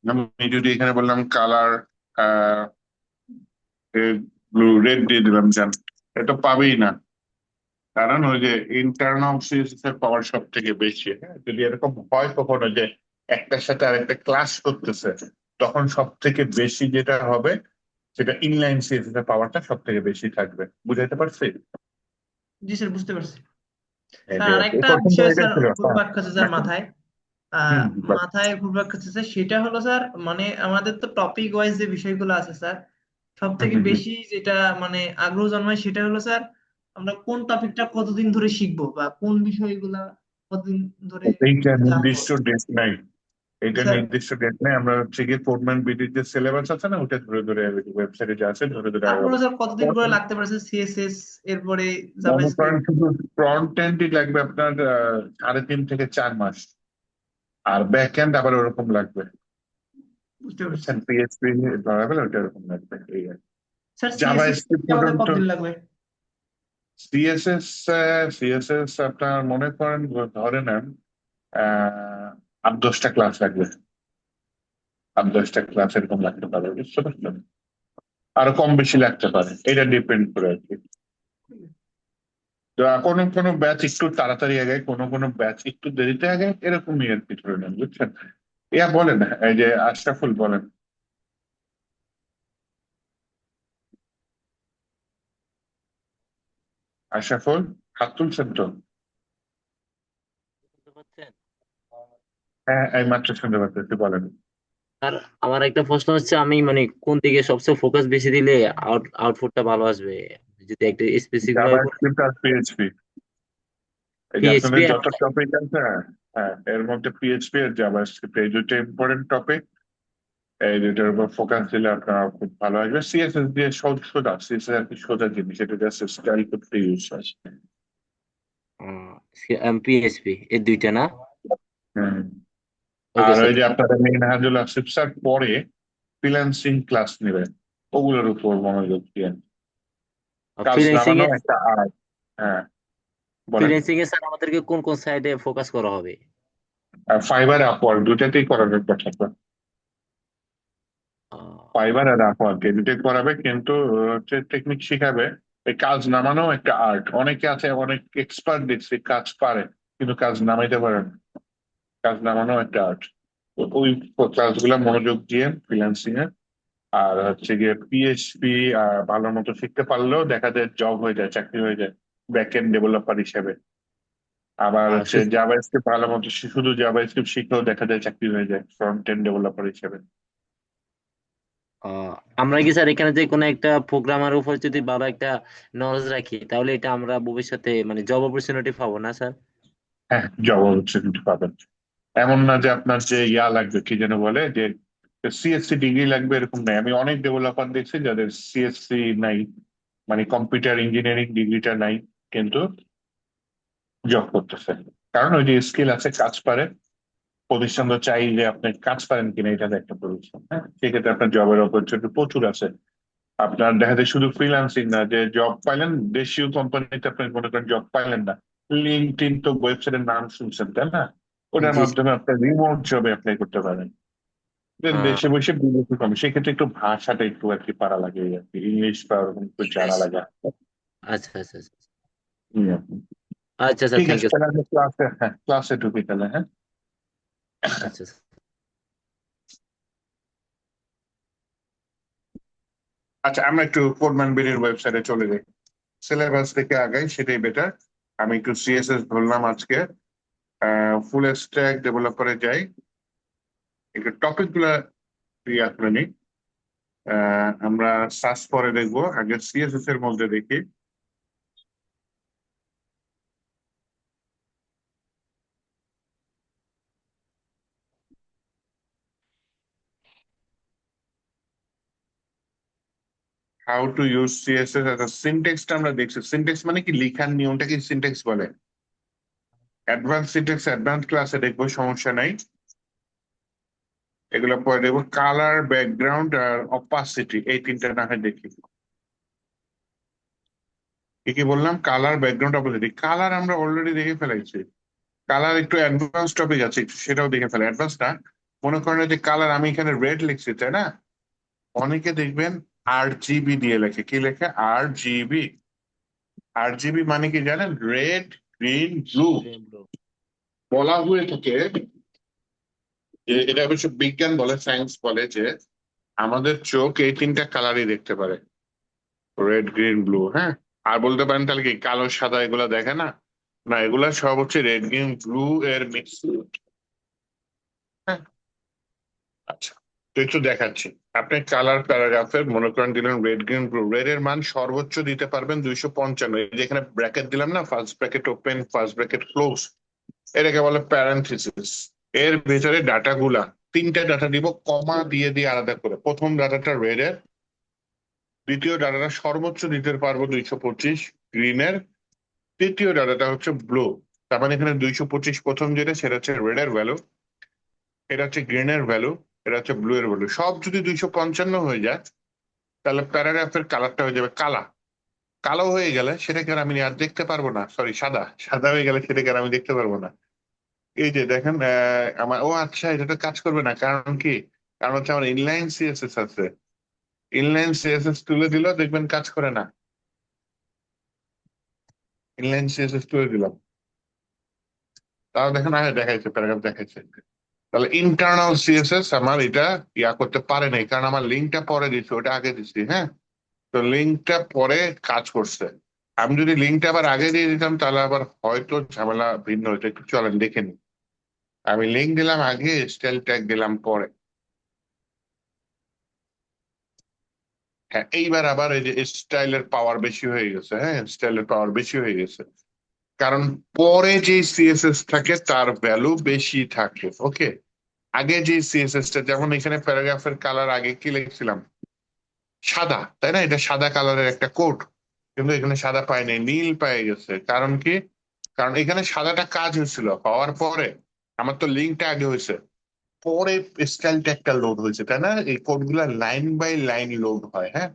আমি যদি এখানে বললাম কালার ব্লু, রেড দিয়ে দিলাম, জান এটা পাবেই না, কারণ ওই যে ইন্টারনাল সিএসএস এর পাওয়ার সব থেকে বেশি। হ্যাঁ, যদি এরকম হয় কখনো যে একটার সাথে আরেকটা ক্লাস করতেছে, তখন সব থেকে বেশি যেটা হবে সেটা ইনলাইন সিএসএস এর পাওয়ারটা সব থেকে বেশি থাকবে। বুঝাইতে পারছি? জি স্যার, বুঝতে পারছি। স্যার এটাই আর কি। আরেকটা প্রথমটা বিষয় এটা স্যার ছিল। হ্যাঁ, ঘুরপাক খাচ্ছে স্যার দেখেন। মাথায়, হুম, মাথায় ঘুরপাক খাচ্ছে স্যার, সেটা হলো স্যার মানে আমাদের তো টপিক ওয়াইজ যে বিষয়গুলো আছে স্যার, সব হুম, থেকে হুম, হুম। বেশি যেটা মানে আগ্রহ জন্মায় সেটা হলো স্যার আমরা কোন টপিকটা কতদিন ধরে শিখবো বা কোন বিষয়গুলা কতদিন ধরে এইটা জানবো। নির্দিষ্ট ডেট নাই, এটা স্যার নির্দিষ্ট ডেট নেই। আমরা হচ্ছে গিয়ে ফোরম্যান বিডির যে সিলেবাস আছে না, ওটা ধরে ধরে ওয়েবসাইটে যা আছে ধরে ধরে তারপরে আগাবো। স্যার কতদিন করে লাগতে পারে সিএসএস এরপরে মনে করেন জাভাস্ক্রিপ্ট? শুধু ফ্রন্ট এন্ডই লাগবে আপনার 3.5 থেকে 4 মাস, আর ব্যাক এন্ড আবার ওরকম লাগবে। বুঝতে পারছি বুঝছেন, পিএইচপি ধরা গেলে ওটা এরকম লাগবে, এই আর স্যার। জাভা সিএসএস স্ক্রিপ্ট আমাদের পর্যন্ত। কতদিন লাগবে? সিএসএস সিএসএস আপনার মনে করেন ধরে নেন 8-10টা ক্লাস লাগবে, 8-10টা ক্লাস এরকম লাগতে পারে, বুঝতে পারছেন? আরো কম বেশি লাগতে পারে, এটা ডিপেন্ড করে আর কি। তো কোনো কোনো ব্যাচ একটু তাড়াতাড়ি আগে, কোনো কোনো ব্যাচ একটু দেরিতে আগে, এরকমই আর কি ধরে নেন, বুঝছেন? ইয়া বলেন, এই যে আশরাফুল বলেন। আশরাফুল, হাত তুলছেন তো? শুনতে পাচ্ছেন? হ্যাঁ, এই মাত্র শুনতে পাচ্ছি, বলেন। আর আমার একটা প্রশ্ন হচ্ছে, আমি মানে কোন দিকে সবচেয়ে ফোকাস বেশি দিলে আউটপুটটা ভালো আসবে, যদি একটা স্পেসিফিক ভাবে জাভাস্ক্রিপ্ট আর পিএইচপি, এই যে পিএইচপি। আপনাদের যত টপিক আছে, হ্যাঁ এর মধ্যে পিএইচপি আর জাভাস্ক্রিপ্ট এই দুটো ইম্পর্টেন্ট টপিক, এই দুটোর উপর ফোকাস দিলে আপনার খুব ভালো আসবে। সিএসএস দিয়ে সোজা, সিএসএস আর কি সোজা জিনিস, এটা জাস্ট স্টাইল করতে ইউজ হয়। পিএইচপি এই দুইটা না? হুম। ওকে আর স্যার। ওই যে আপনাদের মিনহাজুল আসিফ স্যার পরে ফ্রিল্যান্সিং ক্লাস নেবেন, ওগুলোর উপর মনোযোগ দিয়ে। কাজ ফ্রিল্যান্সিং নামানো এ একটা আর্ট। হ্যাঁ, বলেন। ফ্রিল্যান্সিং এ স্যার আমাদেরকে কোন কোন সাইডে ফোকাস করা হবে? ফাইবার আপওয়ার্ক দুটাতেই করানোর কথা। ফাইবার আর আপওয়ার্ক এই দুটোই করাবে, কিন্তু হচ্ছে টেকনিক শিখাবে। এই কাজ নামানো একটা আর্ট, অনেকে আছে অনেক এক্সপার্ট দেখছি কাজ পারে কিন্তু কাজ নামাইতে পারে না। কাজ নামানো একটা আর্ট। ওই ক্লাসগুলো মনোযোগ দিয়ে ফ্রিল্যান্সিং এ। আর হচ্ছে গিয়ে পিএইচপি ভালো মতো শিখতে পারলেও দেখা যায় জব হয়ে যায়, চাকরি হয়ে যায় ব্যাক এন্ড ডেভেলপার হিসেবে। আবার হচ্ছে জাভাস্ক্রিপ্ট ভালো মতো শুধু জাভাস্ক্রিপ্ট শিখেও দেখা যায় চাকরি হয়ে যায় ফ্রন্ট এন্ড ডেভেলপার হিসেবে। আহ, আমরা কি স্যার এখানে যে কোনো একটা প্রোগ্রামার উপর যদি ভালো একটা নলেজ রাখি, তাহলে এটা আমরা ভবিষ্যতে মানে জব অপরচুনিটি পাবো না স্যার? হ্যাঁ, জব অপরচুনিটি পাবেন। এমন না যে আপনার যে ইয়া লাগবে, কি যেন বলে, যে সিএসসি ডিগ্রি লাগবে এরকম নাই। আমি অনেক ডেভেলপার দেখছি যাদের সিএসসি নাই, মানে কম্পিউটার ইঞ্জিনিয়ারিং ডিগ্রিটা নাই, কিন্তু জব করতেছে। কারণ ওই যে স্কিল আছে, কাজ পারে, প্রতিষ্ঠান তো চাই যে আপনি কাজ পারেন কিনা, এটা একটা প্রতিষ্ঠান। হ্যাঁ, সেক্ষেত্রে আপনার জবের অপরচুনিটি প্রচুর আছে। আপনার দেখা যায় শুধু ফ্রিল্যান্সিং না, যে জব পাইলেন দেশীয় কোম্পানিতে, আপনি মনে করেন জব পাইলেন না, লিঙ্কডইন তো ওয়েবসাইটের নাম শুনছেন তাই না? ওটার জি। মাধ্যমে আপনি রিমোট জবে অ্যাপ্লাই করতে পারেন। আহ, দেশে বসে বিদেশি কম, সেক্ষেত্রে একটু ভাষাটা একটু আর কি পারা লাগে, এই আর কি ইংলিশ বা ওরকম একটু জানা লাগে। আচ্ছা আচ্ছা আচ্ছা। এই আর কি। আচ্ছা স্যার, ঠিক থ্যাংক আছে, ইউ। তাহলে আমি ক্লাসে, হ্যাঁ ক্লাসে ঢুকি তাহলে, হ্যাঁ। আচ্ছা। আচ্ছা, আমরা একটু কোডম্যান বিডির ওয়েবসাইটে চলে যাই, সিলেবাস থেকে আগাই সেটাই বেটার। আমি একটু সিএসএস ধরলাম আজকে, ফুল স্ট্যাক ডেভেলপারে যাই, একটু টপিক গুলা ক্লিয়ার করে নিই। আমরা সার্চ পরে দেখবো, আগে সিএসএস এর মধ্যে দেখি। How to use CSS as সিনটেক্সটা আমরা দেখছি। সিনটেক্স মানে কি, লিখার নিয়মটাকে সিনটেক্স বলে। অ্যাডভান্স সিনটেক্স অ্যাডভান্স ক্লাসে দেখবো, সমস্যা নাই। এগুলো পরে দেখবো। কালার, ব্যাকগ্রাউন্ড আর অপাসিটি, এই তিনটা না হয় দেখি। কি কি বললাম? Colour, background, opacity. কালার আমরা অলরেডি দেখে ফেলাইছি। কালার একটু অ্যাডভান্স টপিক আছে, একটু সেটাও দেখে ফেলে। অ্যাডভান্স না, মনে করেন যে কালার আমি এখানে রেড লিখছি তাই না, অনেকে দেখবেন RGB দিয়ে লেখে। কি লেখে? RGB। RGB মানে কি জানেন? Red, green, blue. বলা হয়ে থাকে যে, এটা অবশ্য বিজ্ঞান বলে, সায়েন্স বলে যে আমাদের চোখ এই তিনটা কালারই দেখতে পারে, রেড, গ্রিন, ব্লু। হ্যাঁ, আর বলতে পারেন তাহলে কি কালো সাদা এগুলা দেখে না? না, এগুলা সব হচ্ছে রেড, গ্রিন, ব্লু এর মিক্স। হ্যাঁ, আচ্ছা, তো একটু দেখাচ্ছি। আপনি কালার প্যারাগ্রাফের মনে করেন দিলেন রেড, গ্রিন, ব্লু। রেড এর মান সর্বোচ্চ দিতে পারবেন 255। যেখানে ব্র্যাকেট দিলাম না, first bracket open, first bracket close, এটাকে বলে প্যারেনথেসিস। এর ভিতরে ডাটা গুলা, তিনটা ডাটা দিব কমা দিয়ে দিয়ে আলাদা করে। প্রথম ডাটাটা রেড এর, দ্বিতীয় ডাটাটা সর্বোচ্চ দিতে পারবো 225 গ্রিনের, তৃতীয় ডাটাটা হচ্ছে ব্লু। তার মানে এখানে 225 প্রথম যেটা, সেটা হচ্ছে রেড এর ভ্যালু, এটা হচ্ছে গ্রিন এর ভ্যালু, এটা হচ্ছে ব্লু এর ভ্যালু। সব যদি 255 হয়ে যায়, তাহলে প্যারাগ্রাফের কালারটা হয়ে যাবে কালা। কালো হয়ে গেলে সেটাকে আর আমি আর দেখতে পারবো না, সরি সাদা সাদা হয়ে গেলে সেটাকে আর আমি দেখতে পারবো না। এই যে দেখেন আমার, ও আচ্ছা এটা তো কাজ করবে না, কারণ কি? কারণ হচ্ছে আমার ইনলাইন সিএসএস আছে। ইনলাইন সিএসএস তুলে দিলেও দেখবেন কাজ করে না। ইনলাইন সিএসএস তুলে দিলাম, তাও দেখেন আগে দেখাইছে, প্যারাগ্রাফ দেখাইছে। তাহলে ইন্টারনাল সিএসএস আমার এটা ইয়া করতে পারে নাই, কারণ আমার লিঙ্কটা পরে দিচ্ছি, ওটা আগে দিচ্ছি। হ্যাঁ, তো লিঙ্কটা পরে কাজ করছে। আমি যদি লিঙ্কটা আবার আগে দিয়ে দিতাম তাহলে আবার হয়তো ঝামেলা ভিন্ন হতো। একটু চলেন দেখে নিই। আমি লিঙ্ক দিলাম আগে, স্টাইল ট্যাগ দিলাম পরে। হ্যাঁ, এইবার আবার এই যে স্টাইলের পাওয়ার বেশি হয়ে গেছে। হ্যাঁ, স্টাইলের পাওয়ার বেশি হয়ে গেছে, কারণ পরে যে সিএসএস থাকে তার ভ্যালু বেশি থাকে। ওকে, আগে যে সিএসএস টা, যেমন এখানে প্যারাগ্রাফের কালার আগে কি লিখছিলাম, সাদা, তাই না? এটা সাদা কালারের একটা কোড, কিন্তু এখানে সাদা পাই নাই, নীল পেয়ে গেছে। কারণ কি? কারণ এখানে সাদাটা কাজ হয়েছিল, হওয়ার পরে আমার তো লিঙ্কটা আগে হয়েছে, পরে স্টাইল ট্যাগটা লোড হয়েছে, তাই না? এই কোডগুলা লাইন বাই লাইন লোড হয়। হ্যাঁ,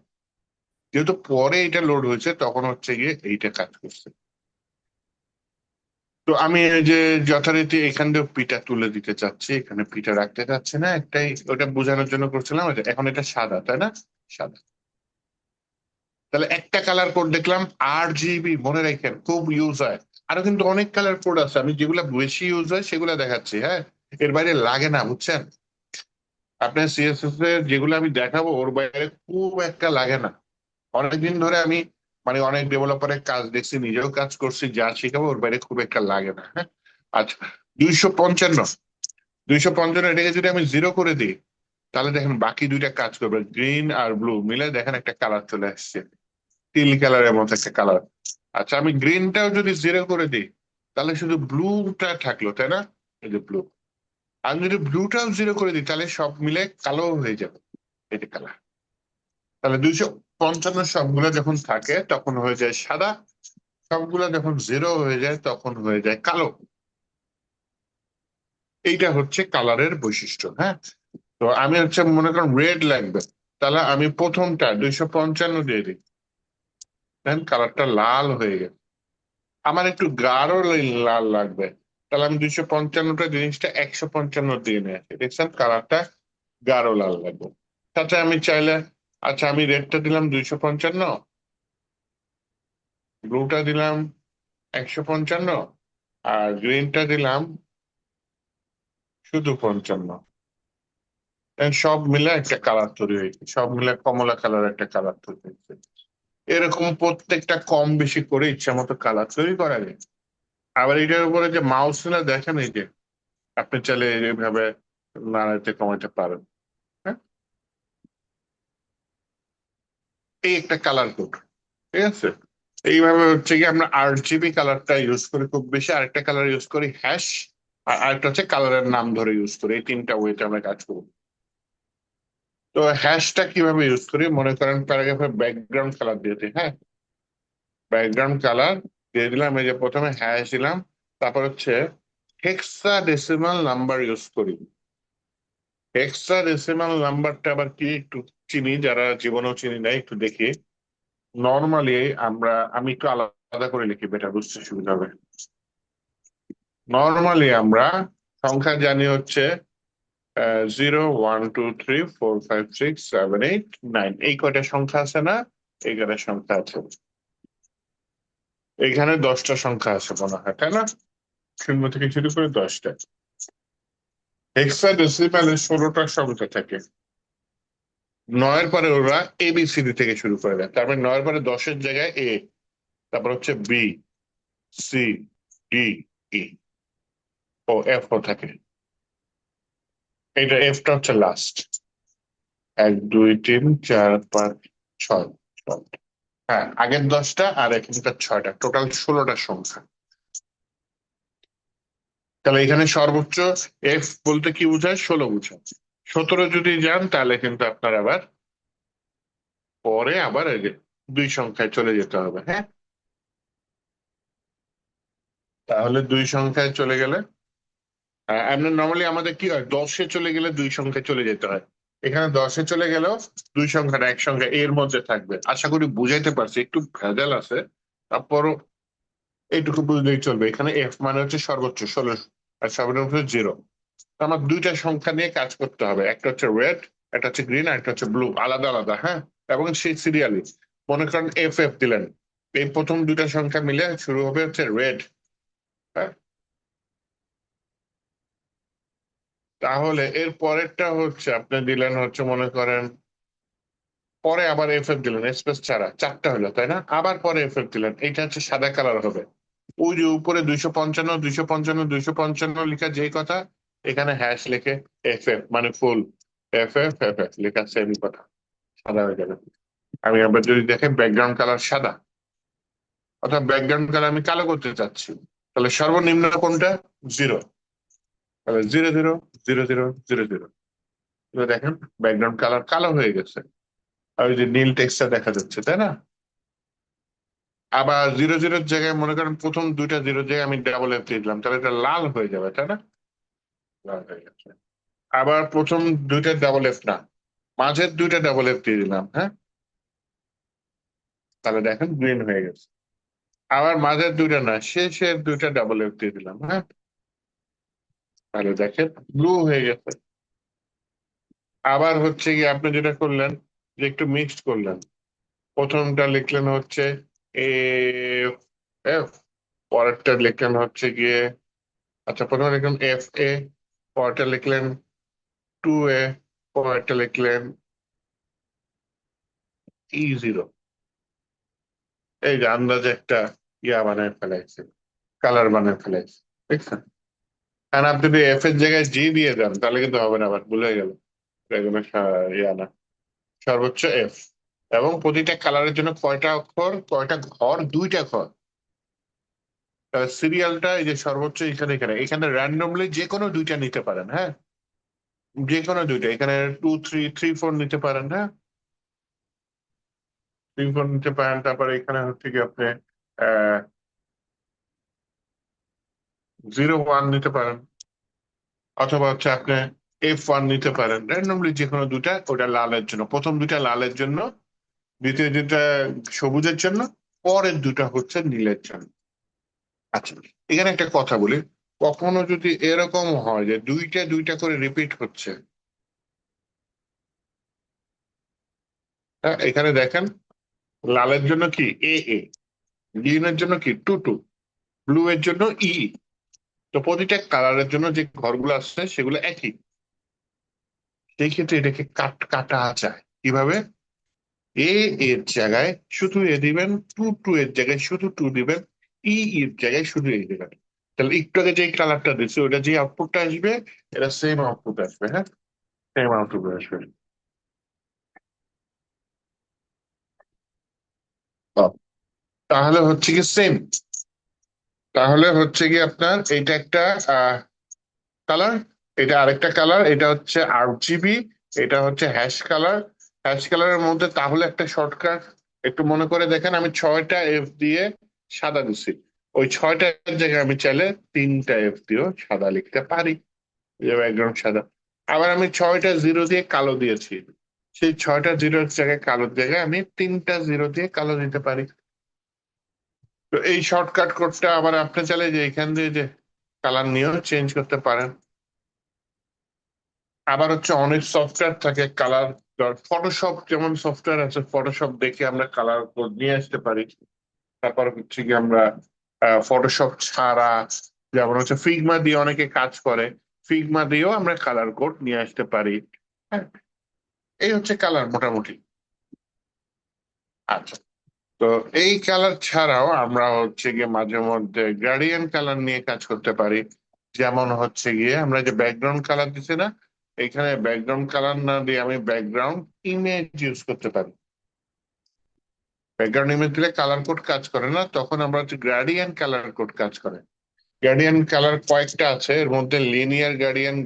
যেহেতু পরে এটা লোড হয়েছে তখন হচ্ছে গিয়ে এইটা কাজ করছে। তো আমি এই যে যথারীতি এখান দিয়ে পিটা তুলে দিতে চাচ্ছি, এখানে পিটা রাখতে চাচ্ছি না, একটাই ওটা বোঝানোর জন্য করছিলাম। এখন এটা সাদা, তাই না? সাদা। তাহলে একটা কালার কোড দেখলাম, RGB, মনে রাখেন খুব ইউজ হয়। আরো কিন্তু অনেক কালার কোড আছে, আমি যেগুলা বেশি ইউজ হয় সেগুলা দেখাচ্ছি। হ্যাঁ, এর বাইরে লাগে না, বুঝছেন? আপনার সিএসএস এর যেগুলো আমি দেখাবো ওর বাইরে খুব একটা লাগে না। অনেকদিন ধরে আমি মানে অনেক ডেভেলপারের কাজ দেখছি, নিজেও কাজ করছি, যা শিখাবো ওর বাইরে খুব একটা লাগে না। হ্যাঁ, আচ্ছা, 255, 255 এটাকে যদি আমি 0 করে দিই, তাহলে দেখেন বাকি দুইটা কাজ করবে। গ্রিন আর ব্লু মিলে দেখেন একটা কালার চলে আসছে, টিল কালারের মতো একটা কালার। আচ্ছা, আমি গ্রিনটাও যদি 0 করে দিই, তাহলে শুধু ব্লুটা থাকলো, তাই না? এই যে ব্লু। আমি যদি ব্লুটাও 0 করে দিই, তাহলে সব মিলে কালো হয়ে যাবে, এটা কালার। তাহলে 255 সবগুলো যখন থাকে তখন হয়ে যায় সাদা, সবগুলো যখন 0 হয়ে যায় তখন হয়ে যায় কালো। এইটা হচ্ছে কালারের বৈশিষ্ট্য। হ্যাঁ, তো আমি হচ্ছে মনে করেন রেড লাগবে, তাহলে আমি প্রথমটা 255 দিয়ে দিই, দেন কালারটা লাল হয়ে গেছে। আমার একটু গাঢ় লাল লাগবে, তাহলে আমি 255টা জিনিসটা 155 দিয়ে নিয়ে আসি, দেখছেন কালারটা গাঢ় লাল লাগবে। সাথে আমি চাইলে, আচ্ছা আমি রেডটা দিলাম 255, ব্লুটা দিলাম 155, আর গ্রিনটা দিলাম শুধু 55। সব মিলে একটা কালার তৈরি হয়েছে, সব মিলে কমলা কালার একটা কালার তৈরি হয়েছে। এরকম প্রত্যেকটা কম বেশি করে ইচ্ছা মতো কালার তৈরি করা যায়। আবার এটার উপরে যে মাউস না দেখেন, এই যে আপনি চাইলে এইভাবে নাড়াতে কমাতে পারেন। হ্যাঁ, এই একটা কালার কোড, ঠিক আছে? এইভাবে হচ্ছে কি আমরা RGB কালারটা ইউজ করি খুব বেশি, আরেকটা কালার ইউজ করি হ্যাশ, আর আরেকটা হচ্ছে কালারের নাম ধরে ইউজ করি। এই তিনটা ওয়েতে আমরা কাজ করি। তো হ্যাশটা কিভাবে ইউজ করি, মনে করেন প্যারাগ্রাফের ব্যাকগ্রাউন্ড কালার দিয়েছি। হ্যাঁ, ব্যাকগ্রাউন্ড কালার দিয়ে দিলাম, এই যে প্রথমে হ্যাশ দিলাম, তারপর হচ্ছে হেক্সাডেসিমাল নাম্বার ইউজ করি। হেক্সাডেসিমাল নাম্বারটা আবার কি একটু চিনি, যারা জীবনেও চিনি না একটু দেখি। নর্মালি আমি একটু আলাদা করে লিখি, বেটার বুঝতে সুবিধা হবে। নর্মালি আমরা সংখ্যা জানি হচ্ছে 0 1 2 3 4 5 6 7 8 9, এই কয়টা সংখ্যা আছে না? এই কয়টা সংখ্যা আছে। এখানে 10টা সংখ্যা আছে মনে হয়, তাই না? 0 থেকে শুরু করে 10টা। হেক্সাডেসিমালে 16টা সংখ্যা থাকে। 9-এর পরে ওরা ABCD থেকে শুরু করে দেয়, তার মানে 9-এর পরে 10-এর জায়গায় A, তারপর হচ্ছে BCDE ও F ও থাকে। এটা Fটা হচ্ছে লাস্ট। 1 2 3 4 5 6 7। হ্যাঁ, আগের 10টা আর এখানকার 6টা, টোটাল 16টা সংখ্যা। তাহলে এখানে সর্বোচ্চ F বলতে কি বোঝায়? 16 বোঝায়। 17 যদি যান তাহলে কিন্তু আপনার আবার পরে আবার এই যে 2 সংখ্যায় চলে যেতে হবে। হ্যাঁ, তাহলে 2 সংখ্যায় চলে গেলে, আমরা নর্মালি আমাদের কি হয়, 10-এ চলে গেলে 2 সংখ্যায় চলে যেতে হয়। এখানে 10-এ চলে গেলেও দুই সংখ্যাটা এক সংখ্যা এর মধ্যে থাকবে। আশা করি বুঝাইতে পারছি, একটু ভেজাল আছে, তারপরও এইটুকু বুঝলেই চলবে। এখানে এফ মানে হচ্ছে সর্বোচ্চ 16, আর সর্বনিম্ন হচ্ছে 0। আমার দুইটা সংখ্যা নিয়ে কাজ করতে হবে, একটা হচ্ছে রেড, একটা হচ্ছে গ্রিন, আর একটা হচ্ছে ব্লু, আলাদা আলাদা, হ্যাঁ, এবং সেই সিরিয়ালি। মনে করেন এফ এফ দিলেন, এই প্রথম দুইটা সংখ্যা মিলে শুরু হবে হচ্ছে রেড, হ্যাঁ। তাহলে এর পরেরটা হচ্ছে আপনি দিলেন হচ্ছে মনে করেন, পরে আবার এফ এফ দিলেন স্পেস ছাড়া, চারটা হলো তাই না, আবার পরে এফ এফ দিলেন, এইটা হচ্ছে সাদা কালার হবে। ওই যে উপরে 255 255 255 লেখা যেই কথা, এখানে হ্যাশ লিখে এফ এফ মানে ফুল, এফ এফ এফ এফ লেখা সেম কথা, সাদা হয়ে যাবে। আমি আবার যদি দেখেন ব্যাকগ্রাউন্ড কালার সাদা, অর্থাৎ ব্যাকগ্রাউন্ড কালার আমি কালো করতে চাচ্ছি, তাহলে সর্বনিম্ন কোনটা? 0। তাহলে 0 0 0 0 0 0। দেখেন ব্যাকগ্রাউন্ড কালার কালো হয়ে গেছে, আর ওই যে নীল টেক্সটটা দেখা যাচ্ছে তাই না। আবার 0 0 জায়গায় মনে করেন প্রথম দুইটা 0 জায়গায় আমি ডাবল এফ দিয়ে দিলাম, তাহলে এটা লাল হয়ে যাবে তাই না, লাল হয়ে গেছে। আবার প্রথম দুইটা ডাবল এফ না, মাঝের দুইটা ডাবল এফ দিয়ে দিলাম, হ্যাঁ, তাহলে দেখেন গ্রিন হয়ে গেছে। আবার মাঝের দুইটা না, শেষের দুইটা ডাবল এফ দিয়ে দিলাম, হ্যাঁ, তাহলে দেখেন ব্লু হয়ে গেছে। আবার হচ্ছে কি আপনি যেটা করলেন, যে একটু মিক্সড করলেন, প্রথমটা লিখলেন হচ্ছে এফ এফ, পরেরটা লিখলেন হচ্ছে গিয়ে, আচ্ছা প্রথমে লিখলেন এফ এ, পরেরটা লিখলেন 2A, পরেরটা লিখলেন E0। এই যে আন্দাজে একটা ইয়া বানায় ফেলাইছে, কালার বানায় ফেলাইছে, দেখছেন। আর আপনি যদি এফ এর জায়গায় জি দিয়ে দেন তাহলে কিন্তু হবে না, আবার ভুলে গেল, এটা কোনো ইয়া না, সর্বোচ্চ এফ। এবং প্রতিটা কালারের জন্য কয়টা অক্ষর, কয়টা ঘর? দুইটা ঘর। সিরিয়ালটা এই যে সর্বোচ্চ এখানে এখানে এখানে র্যান্ডমলি যে কোনো দুইটা নিতে পারেন, হ্যাঁ, যে কোনো দুইটা, এখানে 2 3 3 4 নিতে পারেন, হ্যাঁ, 3 4 নিতে পারেন। তারপরে এখানে হচ্ছে কি আপনি 0 1 নিতে পারেন, অথবা হচ্ছে আপনি F1 নিতে পারেন, র্যান্ডমলি যে কোনো দুটা। ওটা লালের জন্য, প্রথম দুটা লালের জন্য, দ্বিতীয় দুটা সবুজের জন্য, পরের দুটা হচ্ছে নীলের জন্য। আচ্ছা, এখানে একটা কথা বলি, কখনো যদি এরকম হয় যে দুইটা দুইটা করে রিপিট হচ্ছে, হ্যাঁ, এখানে দেখেন লালের জন্য কি এ এ, গ্রিনের জন্য কি 2 2, ব্লু এর জন্য ই। তো প্রতিটা কালারের জন্য যে ঘরগুলো আসছে সেগুলো একই। সেই ক্ষেত্রে এটাকে কাটা যায় কিভাবে? এ এর জায়গায় শুধু এ দিবেন, 2 2 এর জায়গায় শুধু 2 দিবেন, ই এর জায়গায় শুধু এ দিবেন। তাহলে একটু আগে যে কালারটা দিচ্ছে ওটা যে আউটপুটটা আসবে, এটা সেম আউটপুট আসবে, হ্যাঁ, সেম আউটপুট আসবে। ও, তাহলে হচ্ছে কি সেম, তাহলে হচ্ছে কি আপনার এইটা একটা কালার, এটা আরেকটা কালার, এটা হচ্ছে RGB, এটা হচ্ছে হ্যাশ কালার। হ্যাশ কালারের মধ্যে তাহলে একটা শর্টকাট একটু মনে করে দেখেন, আমি 6টা এফ দিয়ে সাদা দিচ্ছি, ওই 6টার জায়গায় আমি চাইলে 3টা এফ দিয়েও সাদা লিখতে পারি, যে ব্যাকগ্রাউন্ড সাদা। আবার আমি 6টা 0 দিয়ে কালো দিয়েছি, সেই 6টা 0-এর জায়গায় কালোর জায়গায় আমি 3টা 0 দিয়ে কালো দিতে পারি। তো এই শর্টকাট কোডটা আবার আপনি চাইলে যে এখান দিয়ে যে কালার নিয়েও চেঞ্জ করতে পারেন। আবার হচ্ছে অনেক সফটওয়্যার থাকে কালার, ফটোশপ যেমন সফটওয়্যার আছে, ফটোশপ দেখে আমরা কালার কোড নিয়ে আসতে পারি। তারপর হচ্ছে কি আমরা ফটোশপ ছাড়া, যেমন হচ্ছে ফিগমা দিয়ে অনেকে কাজ করে, ফিগমা দিয়েও আমরা কালার কোড নিয়ে আসতে পারি, হ্যাঁ। এই হচ্ছে কালার মোটামুটি। আচ্ছা, তো এই কালার ছাড়াও আমরা হচ্ছে গিয়ে মাঝে মধ্যে গ্রেডিয়েন্ট কালার নিয়ে কাজ করতে পারি। যেমন হচ্ছে গিয়ে আমরা যে ব্যাকগ্রাউন্ড কালার দিচ্ছি না, এখানে ব্যাকগ্রাউন্ড কালার না দিয়ে আমি ব্যাকগ্রাউন্ড ইমেজ ইউজ করতে পারি। ব্যাকগ্রাউন্ড ইমেজ দিলে কালার কোড কাজ করে না, তখন আমরা হচ্ছে গ্রেডিয়েন্ট কালার কোড কাজ করে। গ্রেডিয়েন্ট কালার কয়েকটা আছে, এর মধ্যে লিনিয়ার গ্রেডিয়েন্ট,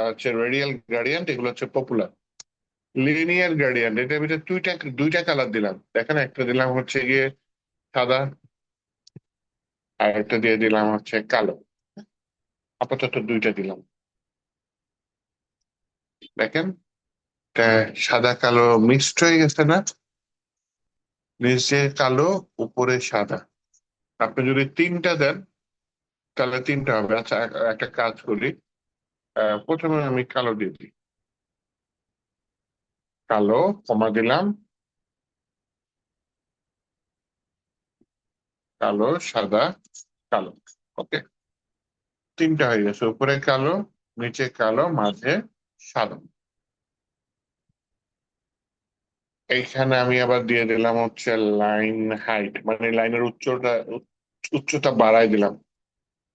হচ্ছে রেডিয়াল গ্রেডিয়েন্ট, এগুলো হচ্ছে পপুলার। লিনিয়ার গ্রেডিয়েন্ট, এটার ভিতরে দুইটা দুইটা কালার দিলাম, দেখেন একটা দিলাম হচ্ছে গিয়ে সাদা, আর একটা দিয়ে দিলাম হচ্ছে কালো, আপাতত দুইটা দিলাম, দেখেন এটা সাদা কালো মিক্সড হয়ে গেছে না, নিচে কালো উপরে সাদা। আপনি যদি তিনটা দেন তাহলে তিনটা হবে। আচ্ছা, একটা কাজ করি, প্রথমে আমি কালো দিয়ে দিই, কালো কমা দিলাম, কালো সাদা কালো। ওকে, তিনটা হয়ে গেছে, উপরে কালো, নিচে কালো, মাঝে সাদা। এইখানে আমি আবার দিয়ে দিলাম হচ্ছে লাইন হাইট, মানে লাইনের উচ্চতা বাড়াই দিলাম,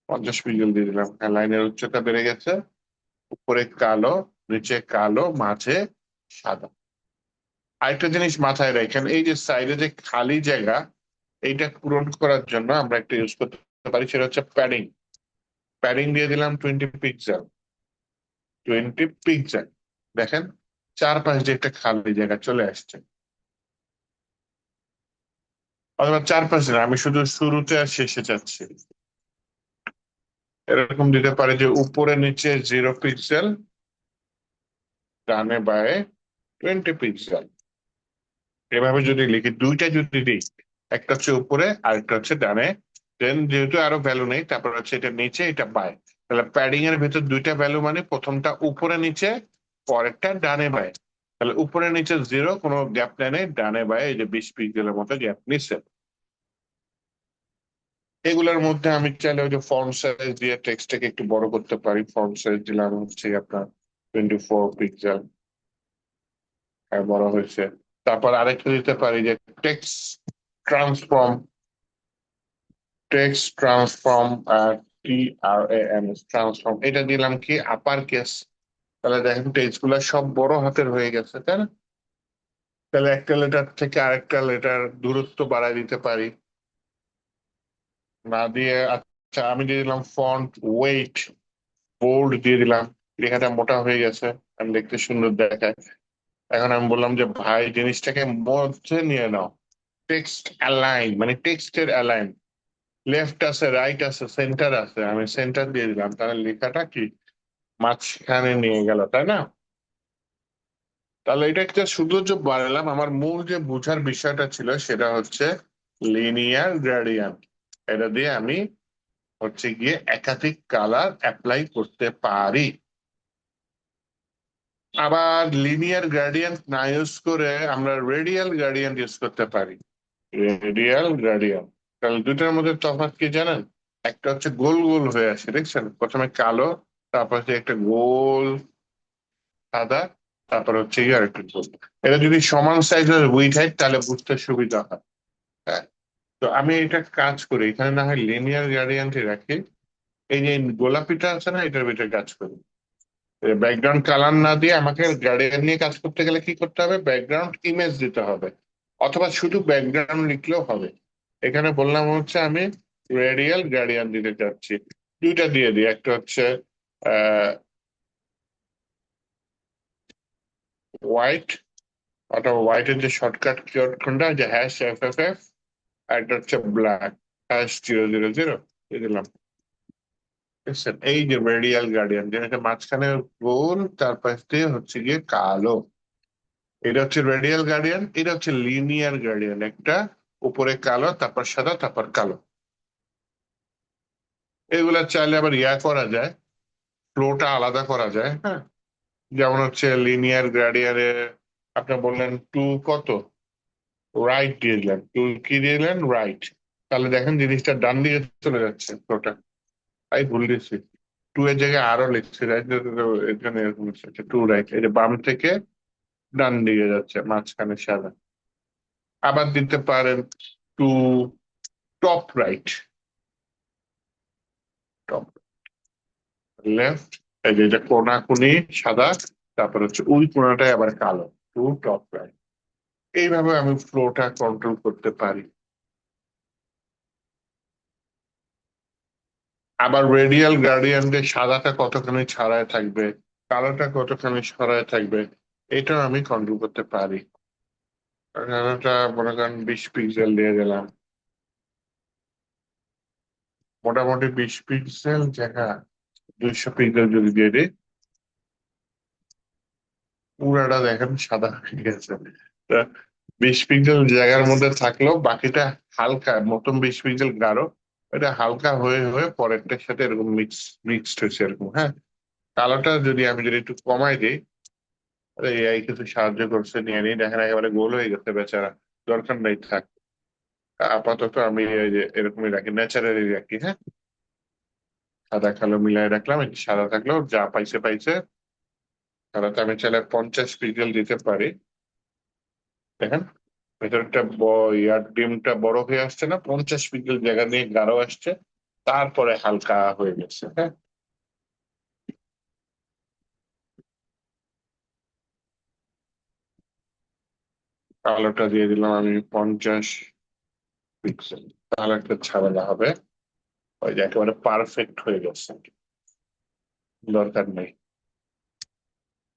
50 পিক্সেল দিয়ে দিলাম। হ্যাঁ, লাইনের উচ্চতা বেড়ে গেছে, উপরে কালো, নিচে কালো, মাঝে সাদা। আরেকটা জিনিস মাথায় রাখেন, এই যে সাইডে যে খালি জায়গা, এইটা পূরণ করার জন্য আমরা একটা ইউজ করতে পারি, সেটা হচ্ছে প্যাডিং। প্যাডিং দিয়ে দিলাম 20 পিক্সেল, 20 পিক্সেল। দেখেন চারপাশ দিয়ে একটা খালি জায়গা চলে আসছে। অথবা চারপাশে না, আমি শুধু শুরুতে আর শেষে চাচ্ছি। এরকম দিতে পারি যে উপরে নিচে 0 পিক্সেল, ডানে বায়ে 20 পিক্সেল। এভাবে যদি লিখি, দুইটা যদি দিই, একটা হচ্ছে উপরে আর একটা হচ্ছে ডানে, দেন যেহেতু আরো ভ্যালু নেই, তারপর হচ্ছে এটা নিচে এটা বায়ে, তাহলে প্যাডিং এর ভেতর দুইটা ভ্যালু, মানে প্রথমটা উপরে নিচে, পরেরটা ডানে বায়ে। তাহলে উপরে নিচে 0, কোনো গ্যাপ নেই, ডানে বায়ে এই যে 20 পিক্সেলের মতো গ্যাপ নিচ্ছে। এগুলোর মধ্যে আমি চাইলে ওই যে ফন্ট সাইজ দিয়ে টেক্সটটাকে একটু বড় করতে পারি। ফন্ট সাইজ দিলাম হচ্ছে আপনার 24 পিক্সেল, বড় হয়েছে। তারপর আরেকটা দিতে পারি যে text transform, text transform, TRAN transform, এটা দিলাম কি আপার কেস। তাহলে দেখেন টেক্সট গুলা সব বড় হাতের হয়ে গেছে, তাই না? তাহলে একটা লেটার থেকে আরেকটা লেটার দূরত্ব বাড়ায় দিতে পারি, না দিয়ে। আচ্ছা, আমি দিয়ে দিলাম ফন্ট ওয়েট, বোল্ড দিয়ে দিলাম, লেখাটা মোটা হয়ে গেছে, আমি দেখতে সুন্দর দেখায়। এখন আমি বললাম যে ভাই জিনিসটাকে মধ্যে নিয়ে নাও, টেক্সট অ্যালাইন, মানে টেক্সটের অ্যালাইন, লেফট আছে, রাইট আছে, সেন্টার আছে, আমি সেন্টার দিয়ে দিলাম, তাহলে লেখাটা কি মাঝখানে নিয়ে গেল, তাই না? তাহলে এটা একটা সৌন্দর্য বাড়ালাম। আমার মূল যে বোঝার বিষয়টা ছিল সেটা হচ্ছে লিনিয়ার গ্রেডিয়েন্ট। এটা দিয়ে আমি হচ্ছে গিয়ে একাধিক কালার অ্যাপ্লাই করতে পারি। আবার লিনিয়ার গ্রেডিয়েন্ট না ইউজ করে আমরা রেডিয়াল গ্রেডিয়েন্ট ইউজ করতে পারি। রেডিয়াল গ্রেডিয়েন্ট, তাহলে দুটার মধ্যে তফাৎ কি জানেন? একটা হচ্ছে গোল গোল হয়ে আসে, দেখছেন, প্রথমে কালো, তারপর হচ্ছে একটা গোল সাদা, তারপর হচ্ছে গিয়ে আরেকটা গোল। এটা যদি সমান সাইজের উইডথ হয় তাহলে বুঝতে সুবিধা হয়। হ্যাঁ, তো আমি এটা কাজ করি, এখানে না হয় লিনিয়ার গ্রেডিয়েন্টে রাখি, এই যে গোলাপিটা আছে না, এটার ভিতরে কাজ করি। ব্যাকগ্রাউন্ড কালার না দিয়ে আমাকে গ্রেডিয়েন্ট নিয়ে কাজ করতে গেলে কি করতে হবে? ব্যাকগ্রাউন্ড ইমেজ দিতে হবে, অথবা শুধু ব্যাকগ্রাউন্ড লিখলেও হবে। এখানে বললাম হচ্ছে আমি রেডিয়াল গ্রেডিয়েন্ট দিতে চাচ্ছি, দুইটা দিয়ে দিই, একটা হচ্ছে হোয়াইট, অথবা হোয়াইটের যে শর্টকাট কিওয়ার্ড কোনটা, যে #FFF, আর একটা হচ্ছে ব্ল্যাক, #000 দিয়ে দিলাম। বুঝছেন? এই যে রেডিয়াল গ্রেডিয়েন্ট, যেটা মাঝখানে গোল, তার পাশ দিয়ে হচ্ছে গিয়ে কালো, এটা হচ্ছে রেডিয়াল গ্রেডিয়েন্ট। এটা হচ্ছে লিনিয়ার গ্রেডিয়েন্ট, একটা উপরে কালো, তারপর সাদা, তারপর কালো। এগুলা চাইলে আবার ইয়া করা যায়, ফ্লোটা আলাদা করা যায়। হ্যাঁ, যেমন হচ্ছে লিনিয়ার গ্রেডিয়েন্টে আপনি বললেন টু কত, রাইট দিয়ে দিলেন, টু কি দিয়ে দিলেন, রাইট। তাহলে দেখেন জিনিসটা ডান দিকে চলে যাচ্ছে ফ্লোটা। তাই ভুল দিচ্ছি, টু এর জায়গায় আরো লিখছি, রাইট, এখানে এরকম লিখছে টু রাইট, এই যে বাম থেকে ডান দিকে যাচ্ছে, মাঝখানে সাদা। আবার দিতে পারেন to top right, top left, এই যে এটা কোনাকুনি সাদা, তারপর হচ্ছে ওই কোনাটায় আবার কালো, টু টপ রাইট। এইভাবে আমি ফ্লোটা কন্ট্রোল করতে পারি। আবার রেডিয়াল গ্রেডিয়েন্টে সাদাটা কতখানি ছাড়ায় থাকবে, কালোটা কতখানি সরায় থাকবে, এটাও আমি কন্ট্রোল করতে পারি। কালোটা মনে করেন 20 পিক্সেল দিয়ে দিলাম, মোটামুটি 20 পিক্সেল জায়গা 200 পিক্সেল যদি দিয়ে দিই, পুরাটা দেখেন সাদা হয়ে গেছে। তা 20 পিক্সেল জায়গার মধ্যে থাকলেও বাকিটা হালকা, মতন 20 পিক্সেল গাঢ়, এটা হালকা হয়ে হয়ে পরেরটার সাথে এরকম মিক্সড হয়েছে এরকম। হ্যাঁ, কালোটা যদি একটু কমাই দিই, এআই কিছু সাহায্য করছে, নিয়ে নিয়ে দেখেন একেবারে গোল হয়ে গেছে বেচারা। দরকার নেই, থাক। আপাতত আমি এই যে এরকমই রাখি, ন্যাচারালি রাখি। হ্যাঁ, সাদা কালো মিলাই রাখলাম, একটু সাদা থাকলেও যা পাইছে পাইছে। সাদাতে আমি চাইলে 50 পিক্সেল দিতে পারি। দেখেন ভেতরটা ইয়ার ডিমটা বড় হয়ে আসছে না, 50 পিক্সেল জায়গা নিয়ে গাঢ় আসছে, তারপরে হালকা হয়ে গেছে। হ্যাঁ, কালোটা দিয়ে দিলাম আমি 50 পিক্সেল, তাহলে একটা ঝামেলা হবে। ওই যে একেবারে পারফেক্ট হয়ে গেছে, দরকার নেই।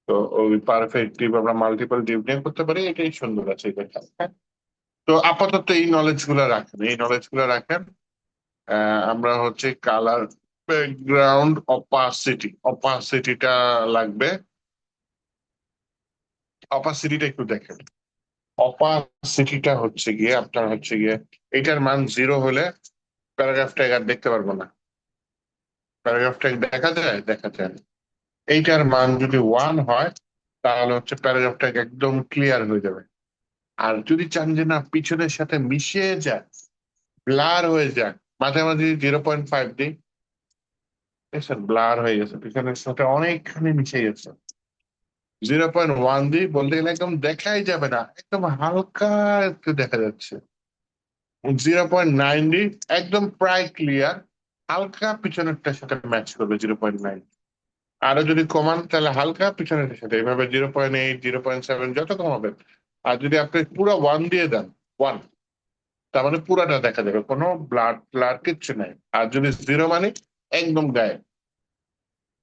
তো ওই পারফেক্ট ডিপ আমরা মাল্টিপল ডিপ নিয়ে করতে পারি, এটাই সুন্দর আছে এটা। হ্যাঁ, তো আপাতত এই নলেজ গুলা রাখেন। আমরা হচ্ছে কালার ব্যাকগ্রাউন্ড অপাসিটিটা লাগবে। অপাসিটিটা একটু দেখেন। অপাসিটিটা হচ্ছে গিয়ে আপনার হচ্ছে গিয়ে এটার মান 0 হলে প্যারাগ্রাফটা আর দেখতে পারবো না। প্যারাগ্রাফটা দেখা যায়, দেখা যায় না। এইটার মান যদি 1 হয় তাহলে হচ্ছে প্যারাগ্রাফটা একদম ক্লিয়ার হয়ে যাবে। আর যদি চান যে না পিছনের সাথে মিশিয়ে যায়, ব্লার হয়ে যায়, মাঝে মাঝে 0.5 দিই, দেখছেন ব্লার হয়ে গেছে, পিছনের সাথে অনেকখানি মিশে গেছে। 0.1 দিই, বলতে গেলে একদম দেখাই যাবে না, একদম হালকা একটু দেখা যাচ্ছে। 0.9 দিই, একদম প্রায় ক্লিয়ার, হালকা পিছনেরটার সাথে ম্যাচ করবে 0.9। আরো যদি কমান তাহলে হালকা পিছনেরটার সাথে, এইভাবে 0.8, 0.7 যত কমাবেন। আর যদি আপনি পুরো 1 দিয়ে দেন, 1, তার মানে পুরাটা দেখা যাবে, কোনো ব্লার ব্লার কিচ্ছু নাই। আর যদি 0 মানে একদম গায়ে।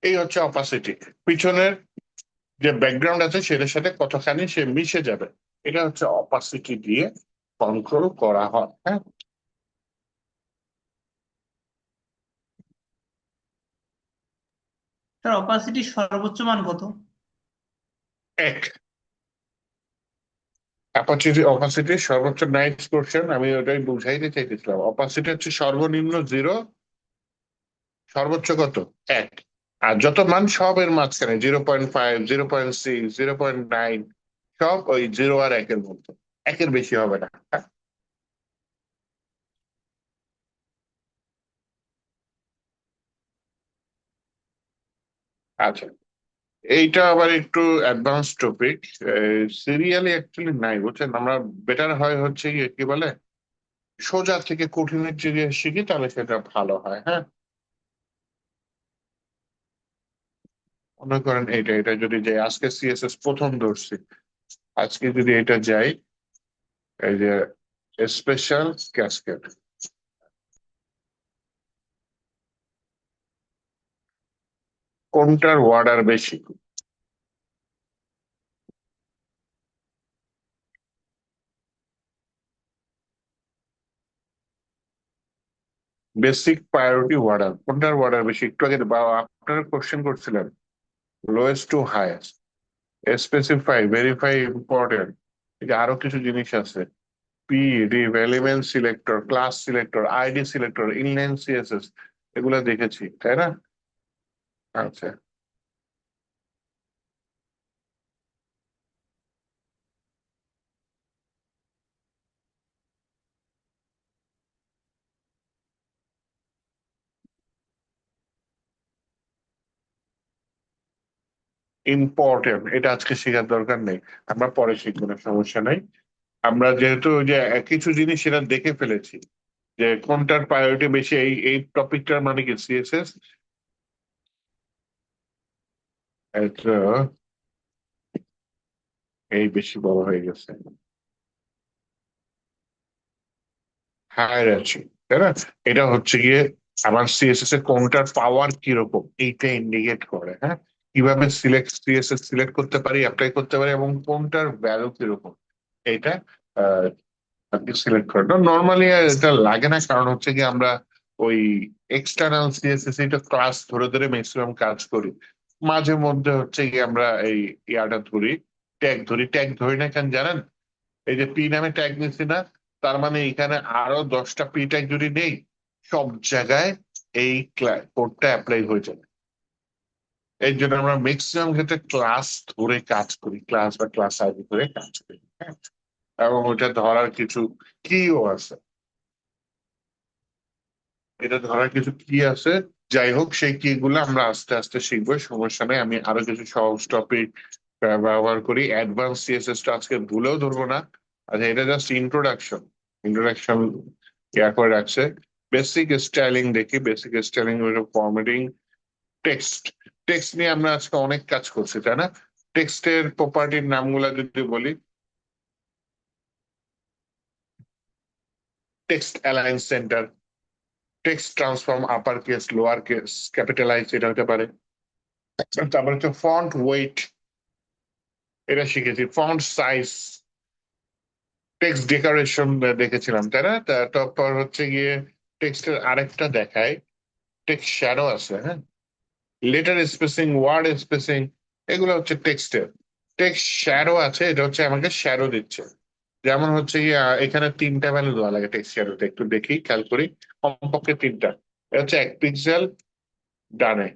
এই হচ্ছে অপাসিটি, পিছনের যে ব্যাকগ্রাউন্ড আছে সেটার সাথে কতখানি সে মিশে যাবে, এটা হচ্ছে অপাসিটি দিয়ে কন্ট্রোল করা হয়। হ্যাঁ, স্যার অপাসিটির সর্বোচ্চ মান কত? এক। অপাসিটির সর্বোচ্চ নাইস পোর্শন, আমি ওটাই বুঝাইতে চাইতেছিলাম। অপাসিটি হচ্ছে সর্বনিম্ন 0, সর্বোচ্চ কত? 1। আর যত মান সব এর মাঝখানে, 0.5, 0.6, 0.9, সব ওই 0 আর 1-এর মধ্যে, 1-এর বেশি হবে না। হ্যাঁ? আচ্ছা, এইটা আবার একটু অ্যাডভান্স টপিক, সিরিয়ালি অ্যাকচুয়ালি নাই, বুঝছেন। আমরা বেটার হয় হচ্ছে কি বলে, সোজা থেকে কঠিনের দিকে শিখি, তাহলে সেটা ভালো হয়। হ্যাঁ, মনে করেন এটা যদি যাই, আজকে সিএসএস প্রথম ধরছি, আজকে যদি এটা যাই, এই যে স্পেশাল ক্যাসকেড, কোনটার ওয়ার্ডার বেশি? বেসিক প্রায়োরিটি ওয়ার্ডার, কোনটার ওয়ার্ডার বেশি? একটু আগে বা আপনারা কোশ্চেন করছিলেন, lowest two highest, specify, verify, important, আরো কিছু জিনিস আছে, PDF, element selector, class selector, ID selector, inline CSS, এগুলো দেখেছি, তাই না? আচ্ছা, ইম্পর্টেন্ট, এটা আজকে শেখার দরকার নেই, আমরা পরে শিখবো না, সমস্যা নাই। আমরা যেহেতু ওই যে কিছু জিনিস সেটা দেখে ফেলেছি, যে কোনটার প্রায়োরিটি বেশি, এই টপিকটার মানে কি সিএসএস, এই বেশি বড় হয়ে গেছে, হায়ারার্কি, তাই না? এটা হচ্ছে গিয়ে আমার সিএসএস এর কোনটার পাওয়ার কিরকম, এইটা ইন্ডিকেট করে। হ্যাঁ, কিভাবে সিএসএস সিলেক্ট করতে পারি, অ্যাপ্লাই করতে পারি, এবং কোনটার ভ্যালু কিরকম, এইটা সিলেক্ট করে। নর্মালি এটা লাগে না, কারণ হচ্ছে কি আমরা ওই এক্সটার্নাল সিএসএস এটা ক্লাস ধরে ধরে ম্যাক্সিমাম কাজ করি, মাঝে মধ্যে হচ্ছে কি আমরা এই ইয়াটা ধরি, ট্যাগ ধরি না কেন জানেন? এই যে পি নামে ট্যাগ নিচ্ছি না, তার মানে এখানে আরো 10টা পি ট্যাগ যদি নেই, সব জায়গায় এই কোডটা অ্যাপ্লাই হয়ে যাবে। এই জন্য আমরা ম্যাক্সিমাম ক্ষেত্রে ক্লাস ধরে কাজ করি, ক্লাস বা ক্লাস আইডি ধরে কাজ করি, হ্যাঁ? এবং ওটা ধরার কিছু কিও আছে, এটা ধরার কিছু কি আছে। যাই হোক, সেই কি গুলো আমরা আস্তে আস্তে শিখবো, সমস্যা নেই। আমি আরো কিছু সহজ টপিক ব্যবহার করি। অ্যাডভান্স সিএসএস টা আজকে ভুলেও ধরবো না। আচ্ছা, এটা জাস্ট ইন্ট্রোডাকশন ইয়া করে রাখছে। বেসিক স্টাইলিং দেখি, basic styling formatting, text text নিয়ে আমরা আজকে অনেক কাজ করছি, তাই না? টেক্সটের প্রপার্টির নামগুলা যদি বলি, text align centre, text transform, upper case, lower case, capitalise, এটা হতে পারে। তারপর হচ্ছে ফন্ট ওয়েট, এটা শিখেছি। ফন্ট সাইজ, টেক্সট ডেকোরেশন দেখেছিলাম, তাই না? তারপর হচ্ছে গিয়ে টেক্সটের আরেকটা দেখায়, টেক্সট শ্যাডো আছে, হ্যাঁ? লেটার স্পেসিং, ওয়ার্ড স্পেসিং, এগুলো হচ্ছে টেক্সটের। টেক্সট শ্যাডো আছে, এটা হচ্ছে আমাকে শ্যাডো দিচ্ছে। যেমন হচ্ছে গিয়ে এখানে 3টা ভ্যালু দেওয়া লাগে টেক্সট শ্যাডোতে, একটু দেখি, খেয়াল করি। কমপক্ষে 3টা। এটা হচ্ছে 1 পিক্সেল ডানে।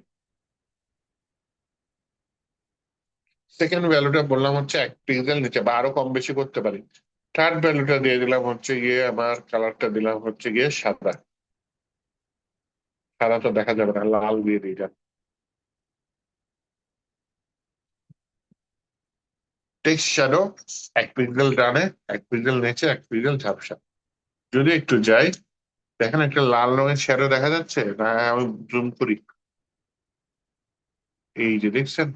সেকেন্ড ভ্যালুটা বললাম হচ্ছে 1 পিক্সেল নিচে, বা আরো কম বেশি করতে পারি। থার্ড ভ্যালুটা দিয়ে দিলাম হচ্ছে গিয়ে, আমার কালারটা দিলাম হচ্ছে গিয়ে সাদা। সাদা তো দেখা যাবে না, লাল দিয়ে দিলাম। টেক্সট শ্যাডো 1 পিক্সেল ডানে, 1 পিক্সেল নিচে, 1 পিক্সেল ঝাপসা। যদি একটু যাই, দেখেন একটা লাল রঙের শ্যাডো দেখা যাচ্ছে না? আমি জুম করি, এই যে দেখছেন,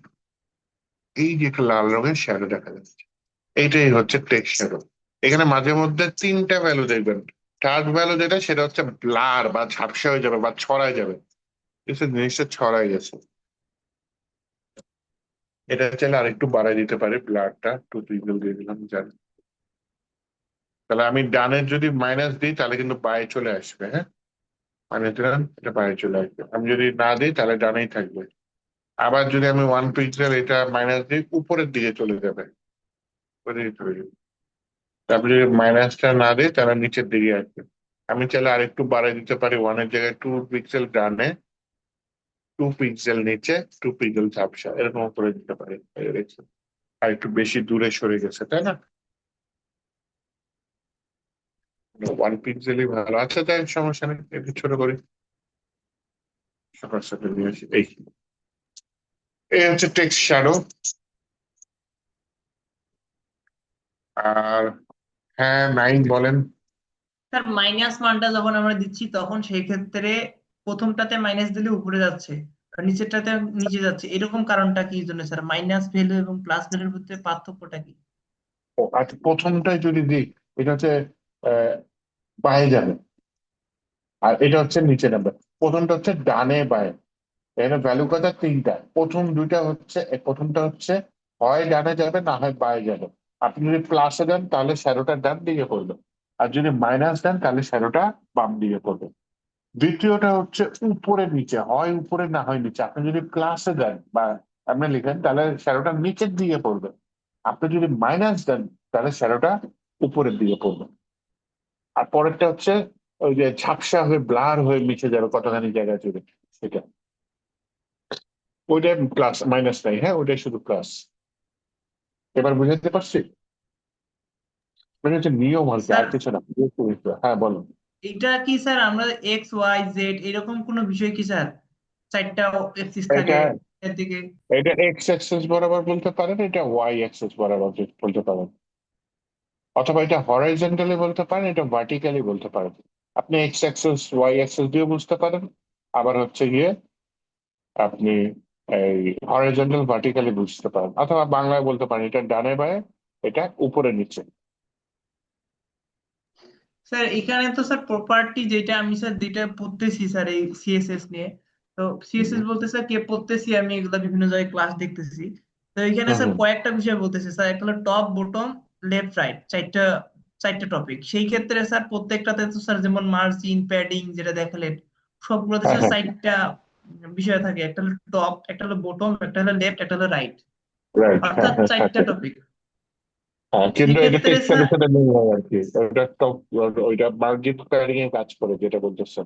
এই যে একটা লাল রঙের শ্যাডো দেখা যাচ্ছে, এইটাই হচ্ছে টেক্সট শ্যাডো। এখানে মাঝে মধ্যে 3টা ভ্যালু দেখবেন। থার্ড ভ্যালু যেটা, সেটা হচ্ছে ব্লার বা ঝাপসা হয়ে যাবে বা ছড়ায় যাবে। কিছু জিনিসটা ছড়াই গেছে, এটা চাইলে আরেকটু বাড়াই দিতে পারি, ব্লারটা 2 পিক্সেল দিয়ে দিলাম, জানি। তাহলে আমি ডানের যদি মাইনাস দিই, তাহলে কিন্তু বায়ে চলে আসবে, হ্যাঁ? মাইনাস দিলাম, এটা বায়ে চলে আসবে। আমি যদি না দিই, তাহলে ডানেই থাকবে। আবার যদি আমি 1 পিক্সেল এটা মাইনাস দিই, উপরের দিকে চলে যাবে, উপরের দিকে চলে যাবে। তারপরে যদি মাইনাসটা না দিই, তাহলে নিচের দিকে আসবে। আমি চাইলে আরেকটু বাড়াই দিতে পারি, 1-এর জায়গায় 2 পিক্সেল ডানে, 2 পিক্সেল নিচে, 2 পিক্সেল ঝাপসা, এরকম করে দিতে পারি। এই যে দেখছেন, আর একটু বেশি দূরে সরে গেছে, তাই না? 1 পিক্সেলই ভালো। আচ্ছা, তাই সমস্যা নেই, একটু ছোট করি, সবার সাথে নিয়ে আসি। এই হচ্ছে টেক্সট শ্যাডো। আর হ্যাঁ, 9 বলেন। স্যার মাইনাস মানটা যখন আমরা দিচ্ছি, তখন সেই ক্ষেত্রে প্রথমটাতে মাইনাস দিলে উপরে যাচ্ছে আর নিচেরটাতে নিচে যাচ্ছে, এরকম কারণটা কি জন্য স্যার? মাইনাস ভ্যালু এবং প্লাস ভ্যালুর মধ্যে পার্থক্যটা কি? ও আচ্ছা, প্রথমটাই যদি দিই, এটা হচ্ছে আহ বায়ে যাবে, আর এটা হচ্ছে নিচে নামবে। প্রথমটা হচ্ছে ডানে বায়ে। এখানে ভ্যালু কথা 3টা, প্রথম দুইটা হচ্ছে, প্রথমটা হচ্ছে হয় ডানে যাবে, না হয় বায়ে যাবে। আপনি যদি প্লাসে দেন, তাহলে শ্যাডোটা ডান দিকে পড়বে। আর যদি মাইনাস দেন, তাহলে শ্যাডোটা বাম দিকে পড়বে। দ্বিতীয়টা হচ্ছে উপরে নিচে, হয় উপরে না হয় নিচে। আপনি যদি প্লাসে দেন বা আপনি লিখেন, তাহলে শ্যাডোটা নিচের দিকে পড়বে। আপনি যদি মাইনাস দেন, তাহলে শ্যাডোটা উপরের দিকে পড়বে। আর পরেরটা হচ্ছে ওই যে ঝাপসা হয়ে ব্লার হয়ে মিশে যাবে কতখানি জায়গা জুড়ে, সেটা। ওইটা প্লাস, মাইনাস নাই, হ্যাঁ, ওইটাই শুধু প্লাস। এবার বুঝাতে পারছি? মানে হচ্ছে নিয়ম আর কি, স্যার আর কিছু না। হ্যাঁ, বলুন। এটা কি স্যার, আমরা এক্স ওয়াই জেড এরকম কোনো বিষয় কি স্যার? 4টা এক্সিস থাকে এটা এর দিকে। এটা এক্স অ্যাক্সিস বরাবর বলতে পারেন, এটা ওয়াই অ্যাক্সিস বরাবর বলতে পারেন, অথবা এটা হরাইজন্টালি বলতে পারেন, এটা ভার্টিক্যালি বলতে পারেন। আপনি এক্স অ্যাক্সিস ওয়াই অ্যাক্সিস দিয়ে বুঝতে পারেন। আবার হচ্ছে গিয়ে আপনি এই হরাইজন্টাল ভার্টিক্যালি বুঝতে পারেন, অথবা বাংলায় বলতে পারেন এটা ডানে বায়ে, এটা উপরে নিচে। স্যার এখানে তো স্যার প্রপার্টি যেটা আমি স্যার যেটা পড়তেছি স্যার এই সিএসএস নিয়ে, তো সিএসএস হুম, বলতে স্যার কে পড়তেছি আমি, এগুলা বিভিন্ন জায়গায় ক্লাস দেখতেছি। তো এখানে হুম, স্যার হুম। কয়েকটা বিষয় বলতেছে স্যার, একটা হলো টপ বটম লেফট রাইট, 4টা টপিক। সেই ক্ষেত্রে স্যার প্রত্যেকটাতে তো স্যার যেমন মার্জিন প্যাডিং যেটা দেখালেন, সবগুলোতে হ্যাঁ, স্যার হ্যাঁ, 4টা বিষয় থাকে, একটা হলো টপ, একটা হলো বটম, একটা হলো লেফট, একটা হলো রাইট, রাইট, হ্যাঁ, অর্থাৎ হ্যাঁ, 4টা থাকে। টপিক। হ্যাঁ, কিন্তু এটা সেক্ষেত্রে টেক্সচারের স্যার সাথে মিল হয় আর কি। ওটা টপ, ওইটা মার্জিন প্যাডিং এ কাজ করে যেটা বলতেছেন।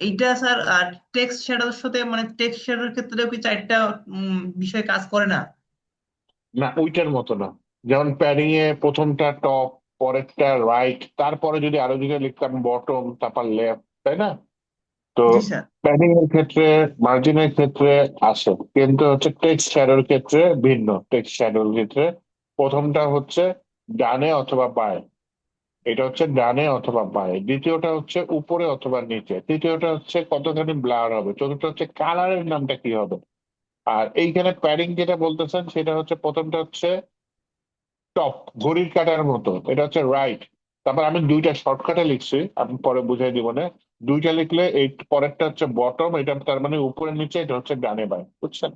এইটা স্যার আর টেক্সট শ্যাডোর সাথে মানে টেক্সট শ্যাডোর ক্ষেত্রেও কি চারটা বিষয় কাজ করে না? না, ওইটার মতো না। যেমন প্যাডিং এ প্রথমটা টপ, পরেরটা রাইট, তারপরে যদি আরো দিকে লিখতাম বটম, তারপর লেফট, তাই না? তো জি স্যার। প্যাডিং এর ক্ষেত্রে, মার্জিনের ক্ষেত্রে আসে, কিন্তু হচ্ছে টেক্সট শ্যাডোর ক্ষেত্রে ভিন্ন। টেক্সট শ্যাডোর ক্ষেত্রে প্রথমটা হচ্ছে ডানে অথবা বাঁয়ে, এটা হচ্ছে ডানে অথবা বাঁয়ে। দ্বিতীয়টা হচ্ছে উপরে অথবা নিচে। তৃতীয়টা হচ্ছে কতখানি ব্লার হবে। চতুর্থ হচ্ছে কালারের নামটা কি হবে। আর এইখানে প্যাডিং যেটা বলতেছেন সেটা হচ্ছে প্রথমটা হচ্ছে টপ, ঘড়ির কাঁটার মতো, এটা হচ্ছে রাইট। তারপর আমি দুইটা শর্টকাটে লিখছি, আমি পরে বুঝাই দিব না। দুইটা লিখলে এই পরেরটা হচ্ছে বটম, এটা তার মানে উপরে নিচে, এটা হচ্ছে ডানে বাঁয়ে, বুঝছেন?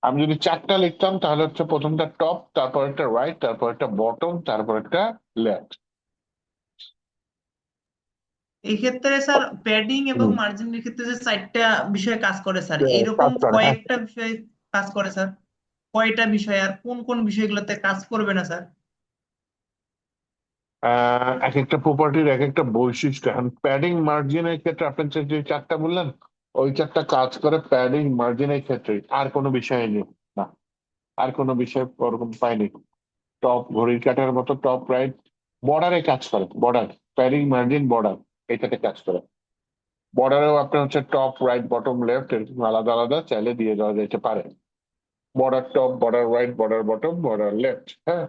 আমি যদি চারটা লিখতাম তাহলে হচ্ছে প্রথমটা টপ, তারপর একটা রাইট, তারপর একটা বটম, তারপর একটা লেফট। এই ক্ষেত্রে স্যার প্যাডিং এবং মার্জিনের ক্ষেত্রে যে চারটা বিষয় কাজ করে স্যার, এইরকম কাজ করে, হ্যাঁ। কয়েকটা বিষয় কাজ করে স্যার। কয়টা বিষয় আর কোন কোন বিষয়গুলোতে কাজ করবে না স্যার? এক একটা প্রপার্টির এক একটা বৈশিষ্ট্য। এখন প্যাডিং মার্জিনের ক্ষেত্রে আপনি যে চারটা বললেন, ওই চারটা কাজ করে প্যাডিং মার্জিনের ক্ষেত্রে, আর কোনো বিষয় নেই। না, আর কোনো বিষয় ওরকম পাইনি। টপ, ঘড়ির কাঁটার মতো টপ রাইট। বর্ডারে কাজ করে, বর্ডার, প্যাডিং মার্জিন বর্ডার, এটাতে কাজ করে। বর্ডারেও আপনার হচ্ছে টপ রাইট বটম লেফট, এরকম আলাদা আলাদা চাইলে দিয়ে দেওয়া যেতে পারে। Border top, border right, border bottom, border left, হ্যাঁ।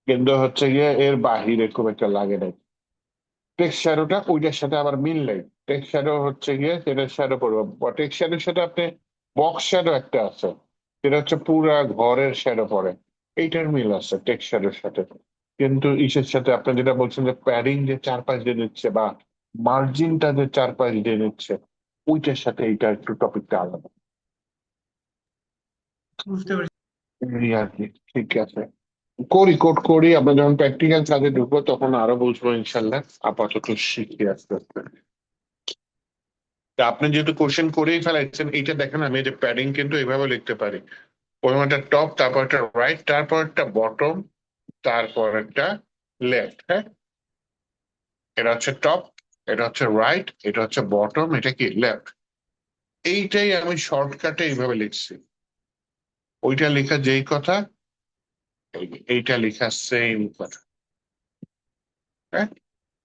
কিন্তু হচ্ছে গিয়ে এর বাহিরে খুব একটা লাগে না। টেক্সট শ্যাডোটা ওইটার সাথে আবার মিল নেই। টেক্সট শ্যাডো হচ্ছে গিয়ে সেটা শ্যাডো পড়বে। টেক্সট শ্যাডোর সাথে আপনি বক্স শ্যাডো একটা আছে, সেটা হচ্ছে পুরা ঘরের শ্যাডো পড়ে, এইটার মিল আছে টেক্সট শ্যাডোর সাথে। কিন্তু ইসের সাথে আপনি যেটা বলছেন যে প্যাডিং যে চারপাশ দিয়ে নিচ্ছে বা মার্জিনটা যে চারপাশ দিয়ে নিচ্ছে, ওইটার সাথে এইটা একটু টপিকটা আলাদা। বুঝতে পেরেছি। এই আর কি। ঠিক আছে, করি, কোড করি। আমরা যখন প্র্যাকটিক্যাল কাজে ঢুকবো তখন আরো বুঝবো ইনশাল্লাহ। আপাতত শিখি আস্তে আস্তে। তা আপনি যেহেতু কোশ্চেন করেই ফেলাইছেন, এইটা দেখেন আমি এই যে প্যাডিং কিন্তু এইভাবে লিখতে পারি। প্রথমে একটা টপ, তারপর একটা রাইট, তারপর একটা বটম, তারপর একটা লেফট, হ্যাঁ। এটা হচ্ছে টপ, এটা হচ্ছে রাইট, এটা হচ্ছে বটম, এটা কি লেফট। এইটাই আমি শর্টকাটে এইভাবে লিখছি। ওইটা লেখা যেই কথা, এইটা লেখা সেম কথা, হ্যাঁ।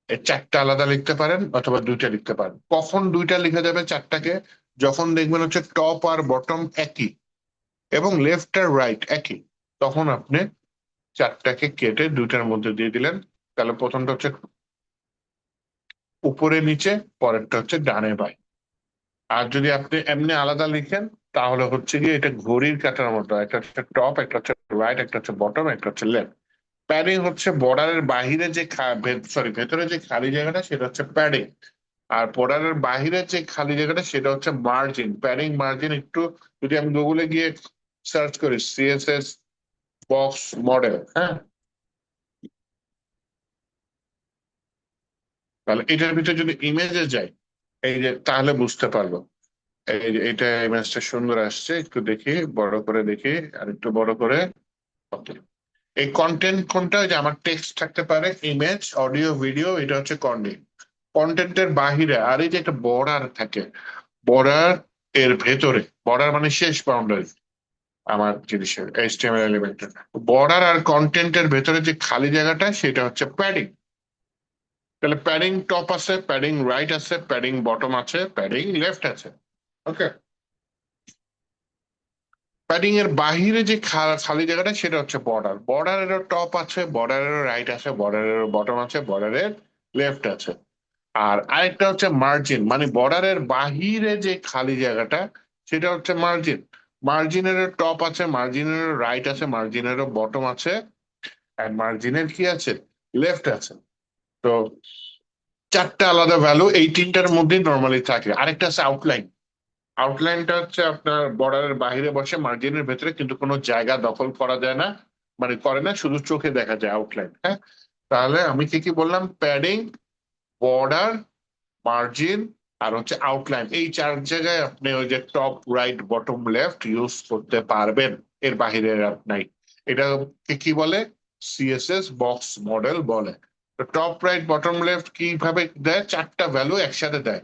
এই চারটা আলাদা লিখতে পারেন অথবা দুইটা লিখতে পারেন। কখন দুইটা লিখে যাবে চারটাকে? যখন দেখবেন হচ্ছে টপ আর বটম একই এবং লেফট আর রাইট একই, তখন আপনি চারটাকে কেটে দুইটার মধ্যে দিয়ে দিলেন। তাহলে প্রথমটা হচ্ছে উপরে নিচে, পরেরটা হচ্ছে ডানে বাঁয়ে। আর যদি আপনি এমনি আলাদা লিখেন তাহলে হচ্ছে গিয়ে এটা ঘড়ির কাঁটার মতো, একটা হচ্ছে টপ, একটা হচ্ছে রাইট, একটা হচ্ছে বটম, একটা হচ্ছে লেফট। প্যাডিং হচ্ছে বর্ডারের বাহিরে যে সরি ভেতরে যে খালি জায়গাটা সেটা হচ্ছে প্যাডিং। আর বর্ডারের বাহিরে যে খালি জায়গাটা সেটা হচ্ছে মার্জিন। প্যাডিং মার্জিন একটু, যদি আমি গুগলে গিয়ে সার্চ করি সিএসএস বক্স মডেল, হ্যাঁ, তাহলে এটার ভিতরে যদি ইমেজে যাই, এই যে তাহলে বুঝতে পারবো। এই যে এটা ইমেজটা সুন্দর আসছে, একটু দেখি, বড় করে দেখি, আর একটু বড় করে। Okay. এই কন্টেন্ট কোনটা? যে আমার টেক্সট থাকতে পারে, ইমেজ, অডিও, ভিডিও, এটা হচ্ছে কন্টেন্ট। কন্টেন্টের বাহিরে আর এই যে একটা বর্ডার থাকে, বর্ডার এর ভেতরে, বর্ডার মানে শেষ বাউন্ডারি আমার জিনিসের এইচটিএমএল এলিমেন্টের। বর্ডার আর কন্টেন্টের ভেতরে যে খালি জায়গাটা সেটা হচ্ছে প্যাডিং। তাহলে প্যাডিং টপ আছে, প্যাডিং রাইট আছে, প্যাডিং বটম আছে, প্যাডিং লেফট আছে। ওকে। প্যাডিং এর বাহিরে যে খালি জায়গাটা সেটা হচ্ছে বর্ডার। বর্ডারেরও টপ আছে, বর্ডারেরও রাইট আছে, বর্ডারেরও বটম আছে, বর্ডারের লেফট আছে। আর আরেকটা হচ্ছে মার্জিন, মানে বর্ডারের বাহিরে যে খালি জায়গাটা সেটা হচ্ছে মার্জিন। মার্জিনেরও টপ আছে, মার্জিনেরও রাইট আছে, মার্জিনেরও বটম আছে, আর মার্জিনের কি আছে, লেফট আছে। তো চারটা আলাদা ভ্যালু এই তিনটার মধ্যে নর্মালি থাকে। আরেকটা আছে আউটলাইন। আউটলাইনটা হচ্ছে আপনার বর্ডারের বাইরে বসে মার্জিনের ভেতরে, কিন্তু কোনো জায়গা দখল করা যায় না, মানে করে না, শুধু চোখে দেখা যায় আউটলাইন, হ্যাঁ। তাহলে আমি কি কি বললাম? প্যাডিং, বর্ডার, মার্জিন, আর হচ্ছে আউটলাইন। এই চার জায়গায় আপনি ওই যে top right bottom left use করতে পারবেন, এর বাহিরে আর নাই। এটাকে কি বলে? সিএসএস বক্স মডেল বলে। তো টপ রাইট বটম লেফট কিভাবে দেয়? 4টা ভ্যালু একসাথে দেয়।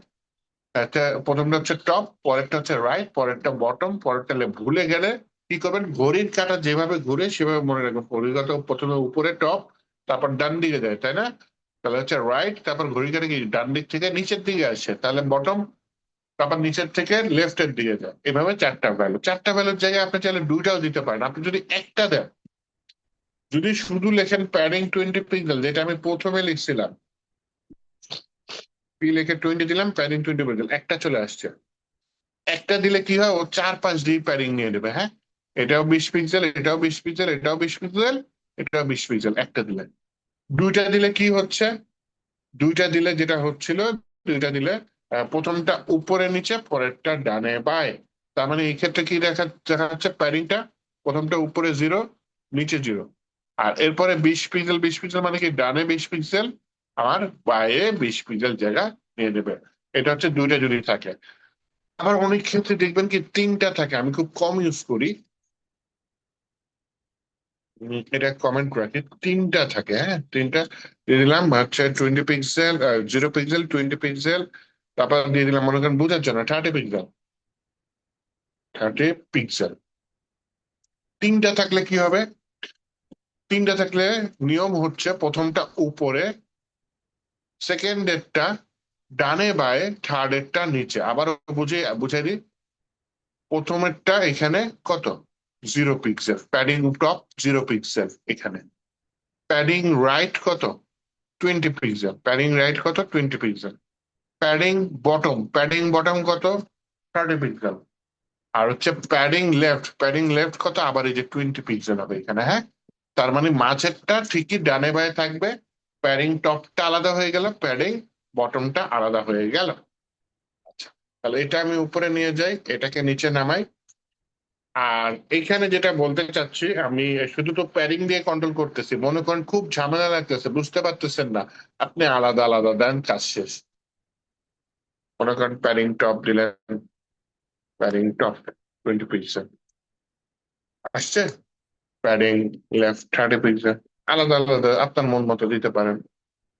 একটা প্রথমটা হচ্ছে টপ, পরেরটা হচ্ছে রাইট, পরেরটা বটম, পরেরটা লেফট। ভুলে গেলে কি করবেন? ঘড়ির কাঁটা যেভাবে ঘুরে সেভাবে মনে রাখবেন। ঘড়ির কাঁটা প্রথমে উপরে টপ, তারপর ডান দিকে যায়, তাই না? তাহলে হচ্ছে রাইট, তারপর ঘড়ির কাঁটা কি ডান দিক থেকে নিচের দিকে আসে, তাহলে বটম, তারপর নিচের থেকে লেফটের দিকে যায়। এভাবে 4টা ভ্যালু। 4টা ভ্যালুর জায়গায় আপনি চাইলে 2টাও দিতে পারেন। আপনি যদি একটা দেন, যদি শুধু লেখেন প্যাডিং 20 পিক্সেল, যেটা আমি প্রথমে লিখছিলাম, পি লিখে 20 দিলাম, প্যাডিং 20 পিক্সেল, একটা চলে আসছে। একটা দিলে কি হয়? ও 4-5 প্যাডিং নিয়ে নেবে। হ্যাঁ, এটাও 20 পিক্সেল, এটাও 20 পিক্সেল, এটাও 20 পিক্সেল, এটাও 20 পিক্সেল, একটা দিলে। 2টা দিলে কি হচ্ছে? 2টা দিলে যেটা হচ্ছিল, 2টা দিলে প্রথমটা উপরে নিচে, পরেরটা ডানে বায়ে। তার মানে এই ক্ষেত্রে কি দেখা যাচ্ছে? প্যাডিংটা প্রথমটা উপরে 0, নিচে 0। আর এরপরে 20 পিক্সেল, 20 পিক্সেল মানে কি? ডানে 20 পিক্সেল আর বায়ে 20 পিক্সেল জায়গা নিয়ে নেবে। এটা হচ্ছে 2টা যদি থাকে। আবার অনেক ক্ষেত্রে দেখবেন কি 3টা থাকে, আমি খুব কম ইউজ করি। এটা কমেন্ট রাখি, 3টা থাকে। হ্যাঁ, 3টা দিয়ে দিলাম হচ্ছে 20 পিক্সেল, 0 পিক্সেল, 20 পিক্সেল, তারপর দিয়ে দিলাম মনে করেন বোঝার জন্য 30 পিক্সেল, 30 পিক্সেল। 3টা থাকলে কি হবে? 3টা থাকলে নিয়ম হচ্ছে প্রথমটা উপরে, সেকেন্ডেরটা ডানে বায়ে, থার্ডেরটা নিচে। আবার বুঝাই দিই, প্রথমেরটা এখানে কত? 0 পিক্সেল, প্যাডিং টপ 0 পিক্সেল এখানে। প্যাডিং রাইট কত? 20 পিক্সেল, প্যাডিং রাইট কত? 20 পিক্সেল। প্যাডিং বটম কত? 30 পিক্সেল। আর হচ্ছে প্যাডিং লেফট কত? আবার এই যে 20 পিক্সেল হবে এখানে। হ্যাঁ, তার মানে মাঝেরটা ঠিকই ডানে বায়ে থাকবে। প্যাডিং টপটা আলাদা হয়ে গেল, প্যাডিং বটমটা আলাদা হয়ে গেল। আচ্ছা, তাহলে এটা আমি উপরে নিয়ে যাই, এটাকে নিচে নামাই। আর এইখানে যেটা বলতে চাচ্ছি, আমি শুধু তো প্যাডিং দিয়ে কন্ট্রোল করতেছি, মনে করেন খুব ঝামেলা লাগতেছে, বুঝতে পারতেছেন না, আপনি আলাদা আলাদা দেন, কাজ শেষ। মনে করেন প্যাডিং টপ দিলেন, প্যাডিং টপ 20 পিক্সেল আসছে, প্যাডিং লেফট 30 পিক্সেল, আলাদা আলাদা আপনার মন মতো দিতে পারেন।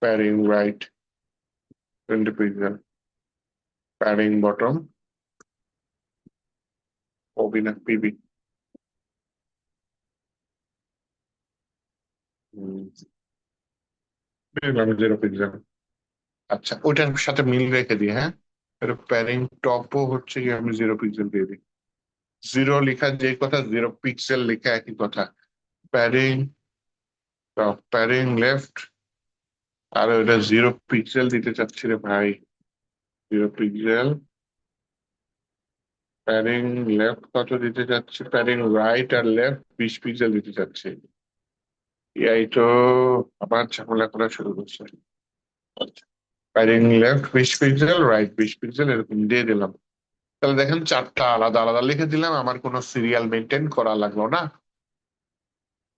Padding right 20 pixel, padding bottom OB না পিবি, দিলাম 0 পিক্সেল। আচ্ছা, ওইটার সাথে মিল রেখে দিই। হ্যাঁ, প্যাডিং টপও হচ্ছে কি আমি 0 পিক্সেল দিয়ে দিই। 0 লেখা যে কথা, 0 পিক্সেল লেখা একই কথা। প্যাডিং টপ, প্যাডিং লেফট, আর ওটা 0 পিক্সেল দিতে চাচ্ছি রে ভাই। 0 পিক্সেল, প্যাডিং লেফট কত দিতে চাচ্ছি? প্যাডিং রাইট আর লেফট 20 পিক্সেল দিতে চাচ্ছি। এই তো আবার ঝামেলা করা শুরু করছে। Padding left 20 pixel, right 20 pixel, এরকম দিয়ে দিলাম। তাহলে দেখেন 4টা আলাদা আলাদা লিখে দিলাম, আমার কোনো সিরিয়াল মেনটেন করা লাগলো না।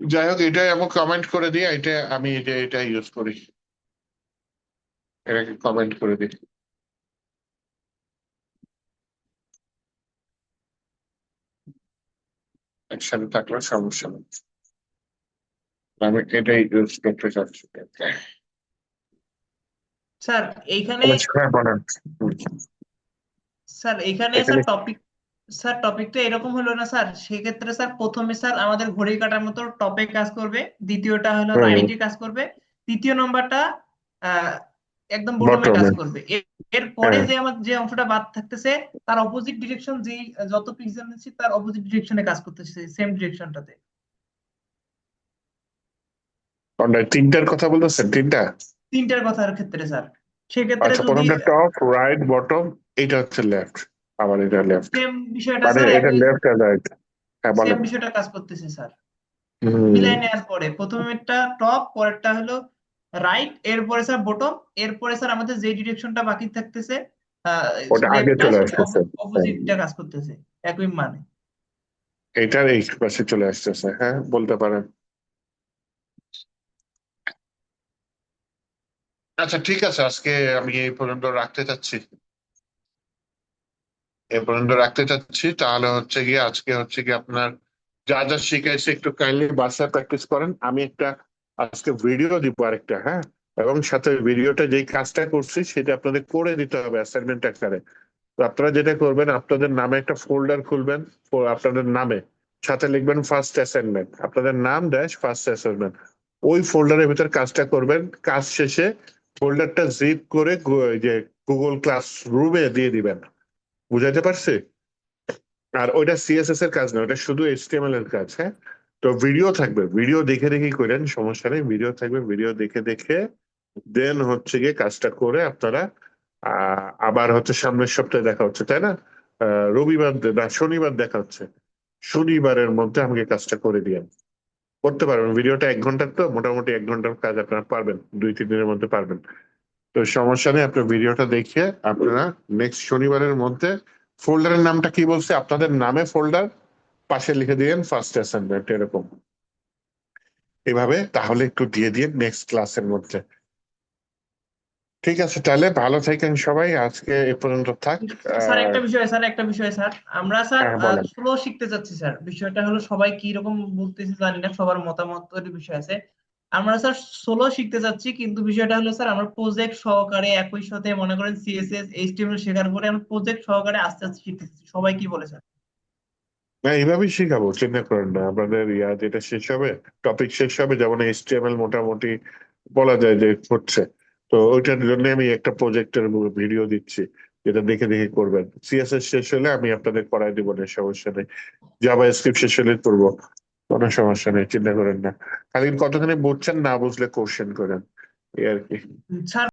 যাই হোক, এটাই আমি কমেন্ট করে দিই, আমি এটা ইউজ করি, এটাকে কমেন্ট করে দিই। একসাথে থাকলে সমস্যা নেই, আমি এটাই ইউজ করতে চাচ্ছি। স্যার এইখানে হ্যাঁ, বলেন। হুম। এইখানে এখানে স্যার টপিকটা এরকম হলো না স্যার? সেক্ষেত্রে স্যার প্রথমে স্যার আমাদের ঘড়ি কাটার মতো টপে কাজ করবে, দ্বিতীয়টা হলো রাইটে কাজ করবে, তৃতীয় নম্বরটা আহ একদম বটমে কাজ বটমে। করবে। এরপরে হ্যাঁ, যে আমার যে অংশটা বাদ থাকতেছে, তার অপোজিট ডিরেকশন, যে যত পিক্সেল নিচ্ছি তার অপোজিট ডিরেকশনে কাজ করতেছে, সেম ডিরেকশনটাতে। কোনটা? 3টার কথা বলতেছেন? 3টা? তিনটার কথার ক্ষেত্রে স্যার, সেক্ষেত্রে আচ্ছা, যদি প্রথমটা টপ, রাইট, বটম, এটা হচ্ছে লেফট, আবার এটা লেফট, সেম বিষয়টা মানে স্যার এটা একই, লেফট আর রাইট। হ্যাঁ, সেম বলেন। বিষয়টা কাজ করতেছে স্যার। হম। মিলাই নেওয়ার পরে প্রথমেরটা টপ, পরেরটা হলো রাইট, এরপরে স্যার বটম, এরপরে স্যার আমাদের যে ডিরেকশনটা বাকি থাকতেছে ওটা আগে লেফটটা, চলে সেটা আসতেছে। হ্যাঁ, অপোজিটটা কাজ করতেছে, একই মানে। এটার এই পাশে চলে আসতেছে। হ্যাঁ, বলতে পারেন। আচ্ছা, ঠিক আছে, আজকে আমি এই পর্যন্ত রাখতে চাচ্ছি। তাহলে হচ্ছে গিয়ে আজকে হচ্ছে কি আপনার যা যা শিখাইছে একটু কাইন্ডলি বাসায় প্র্যাকটিস করেন। আমি একটা আজকে ভিডিও দিব আরেকটা, হ্যাঁ, এবং সাথে ভিডিওটা যেই কাজটা করছি সেটা আপনাদের করে দিতে হবে অ্যাসাইনমেন্ট আকারে। তো আপনারা যেটা করবেন, আপনাদের নামে একটা ফোল্ডার খুলবেন, আপনাদের নামে সাথে লিখবেন ফার্স্ট অ্যাসাইনমেন্ট, আপনাদের নাম ড্যাশ ফার্স্ট অ্যাসাইনমেন্ট। ওই ফোল্ডারের ভিতর কাজটা করবেন। কাজ শেষে ফোল্ডারটা জিপ করে যে গুগল ক্লাসরুমে দিয়ে দিবেন। বুঝাইতে পারছি? আর ওইটা সিএসএস এর কাজ না, ওটা শুধু এইচটিএমএল এর কাজ, হ্যাঁ। তো ভিডিও থাকবে, ভিডিও দেখে দেখে করেন, সমস্যা নেই, ভিডিও থাকবে, ভিডিও দেখে দেখে দেন হচ্ছে গিয়ে কাজটা করে আপনারা আবার হচ্ছে সামনের সপ্তাহে দেখা হচ্ছে, তাই না? রবিবার না, শনিবার দেখা হচ্ছে। শনিবারের মধ্যে আমাকে কাজটা করে দিয়েন। করতে পারবেন, ভিডিওটা 1 ঘন্টার, তো মোটামুটি 1 ঘন্টার কাজ আপনারা পারবেন, 2-3 দিনের মধ্যে পারবেন। তো সমস্যা নেই, আপনার ভিডিওটা দেখে আপনারা নেক্সট শনিবারের মধ্যে ফোল্ডারের নামটা কি বলছে, আপনাদের নামে ফোল্ডার, পাশে লিখে দিয়েন ফার্স্ট অ্যাসাইনমেন্ট, এরকম এভাবে তাহলে একটু দিয়ে দিন নেক্সট ক্লাসের মধ্যে। ঠিক আছে, তাহলে ভালো থাকেন সবাই, আজকে এ পর্যন্ত থাক। স্যার একটা বিষয় স্যার, আমরা স্যার হ্যাঁ বলেন। স্লো শিখতে চাচ্ছি স্যার। বিষয়টা হলো সবাই কি রকম বলতেছে জানি না, সবার মতামতের বিষয় আছে। আমরা স্যার সোলো শিখতে চাচ্ছি, কিন্তু বিষয়টা হলো স্যার আমরা প্রজেক্ট সহকারে একই সাথে মনে করেন সিএসএস এইচটিএমএল শেখার পরে আমরা প্রজেক্ট সহকারে আস্তে আস্তে শিখতে চাচ্ছি। সবাই কি বলে স্যার? না, এইভাবেই শিখাবো, চিন্তা করেন না। আপনাদের যেটা শেষ হবে, টপিক শেষ হবে, যেমন এইচটিএমএল মোটামুটি বলা যায় যে হচ্ছে, তো ওইটার জন্য আমি একটা প্রজেক্টের ভিডিও দিচ্ছি, যেটা দেখে দেখে করবেন। সিএসএস শেষ হলে আমি আপনাদের করাই দিব না, সমস্যা নেই। জাভা স্ক্রিপ্ট শেষ হলে করবো, কোনো সমস্যা নেই, চিন্তা করেন না। খালি কতখানি বুঝছেন, না বুঝলে কোশ্চেন করেন, এই আর কি। স্যার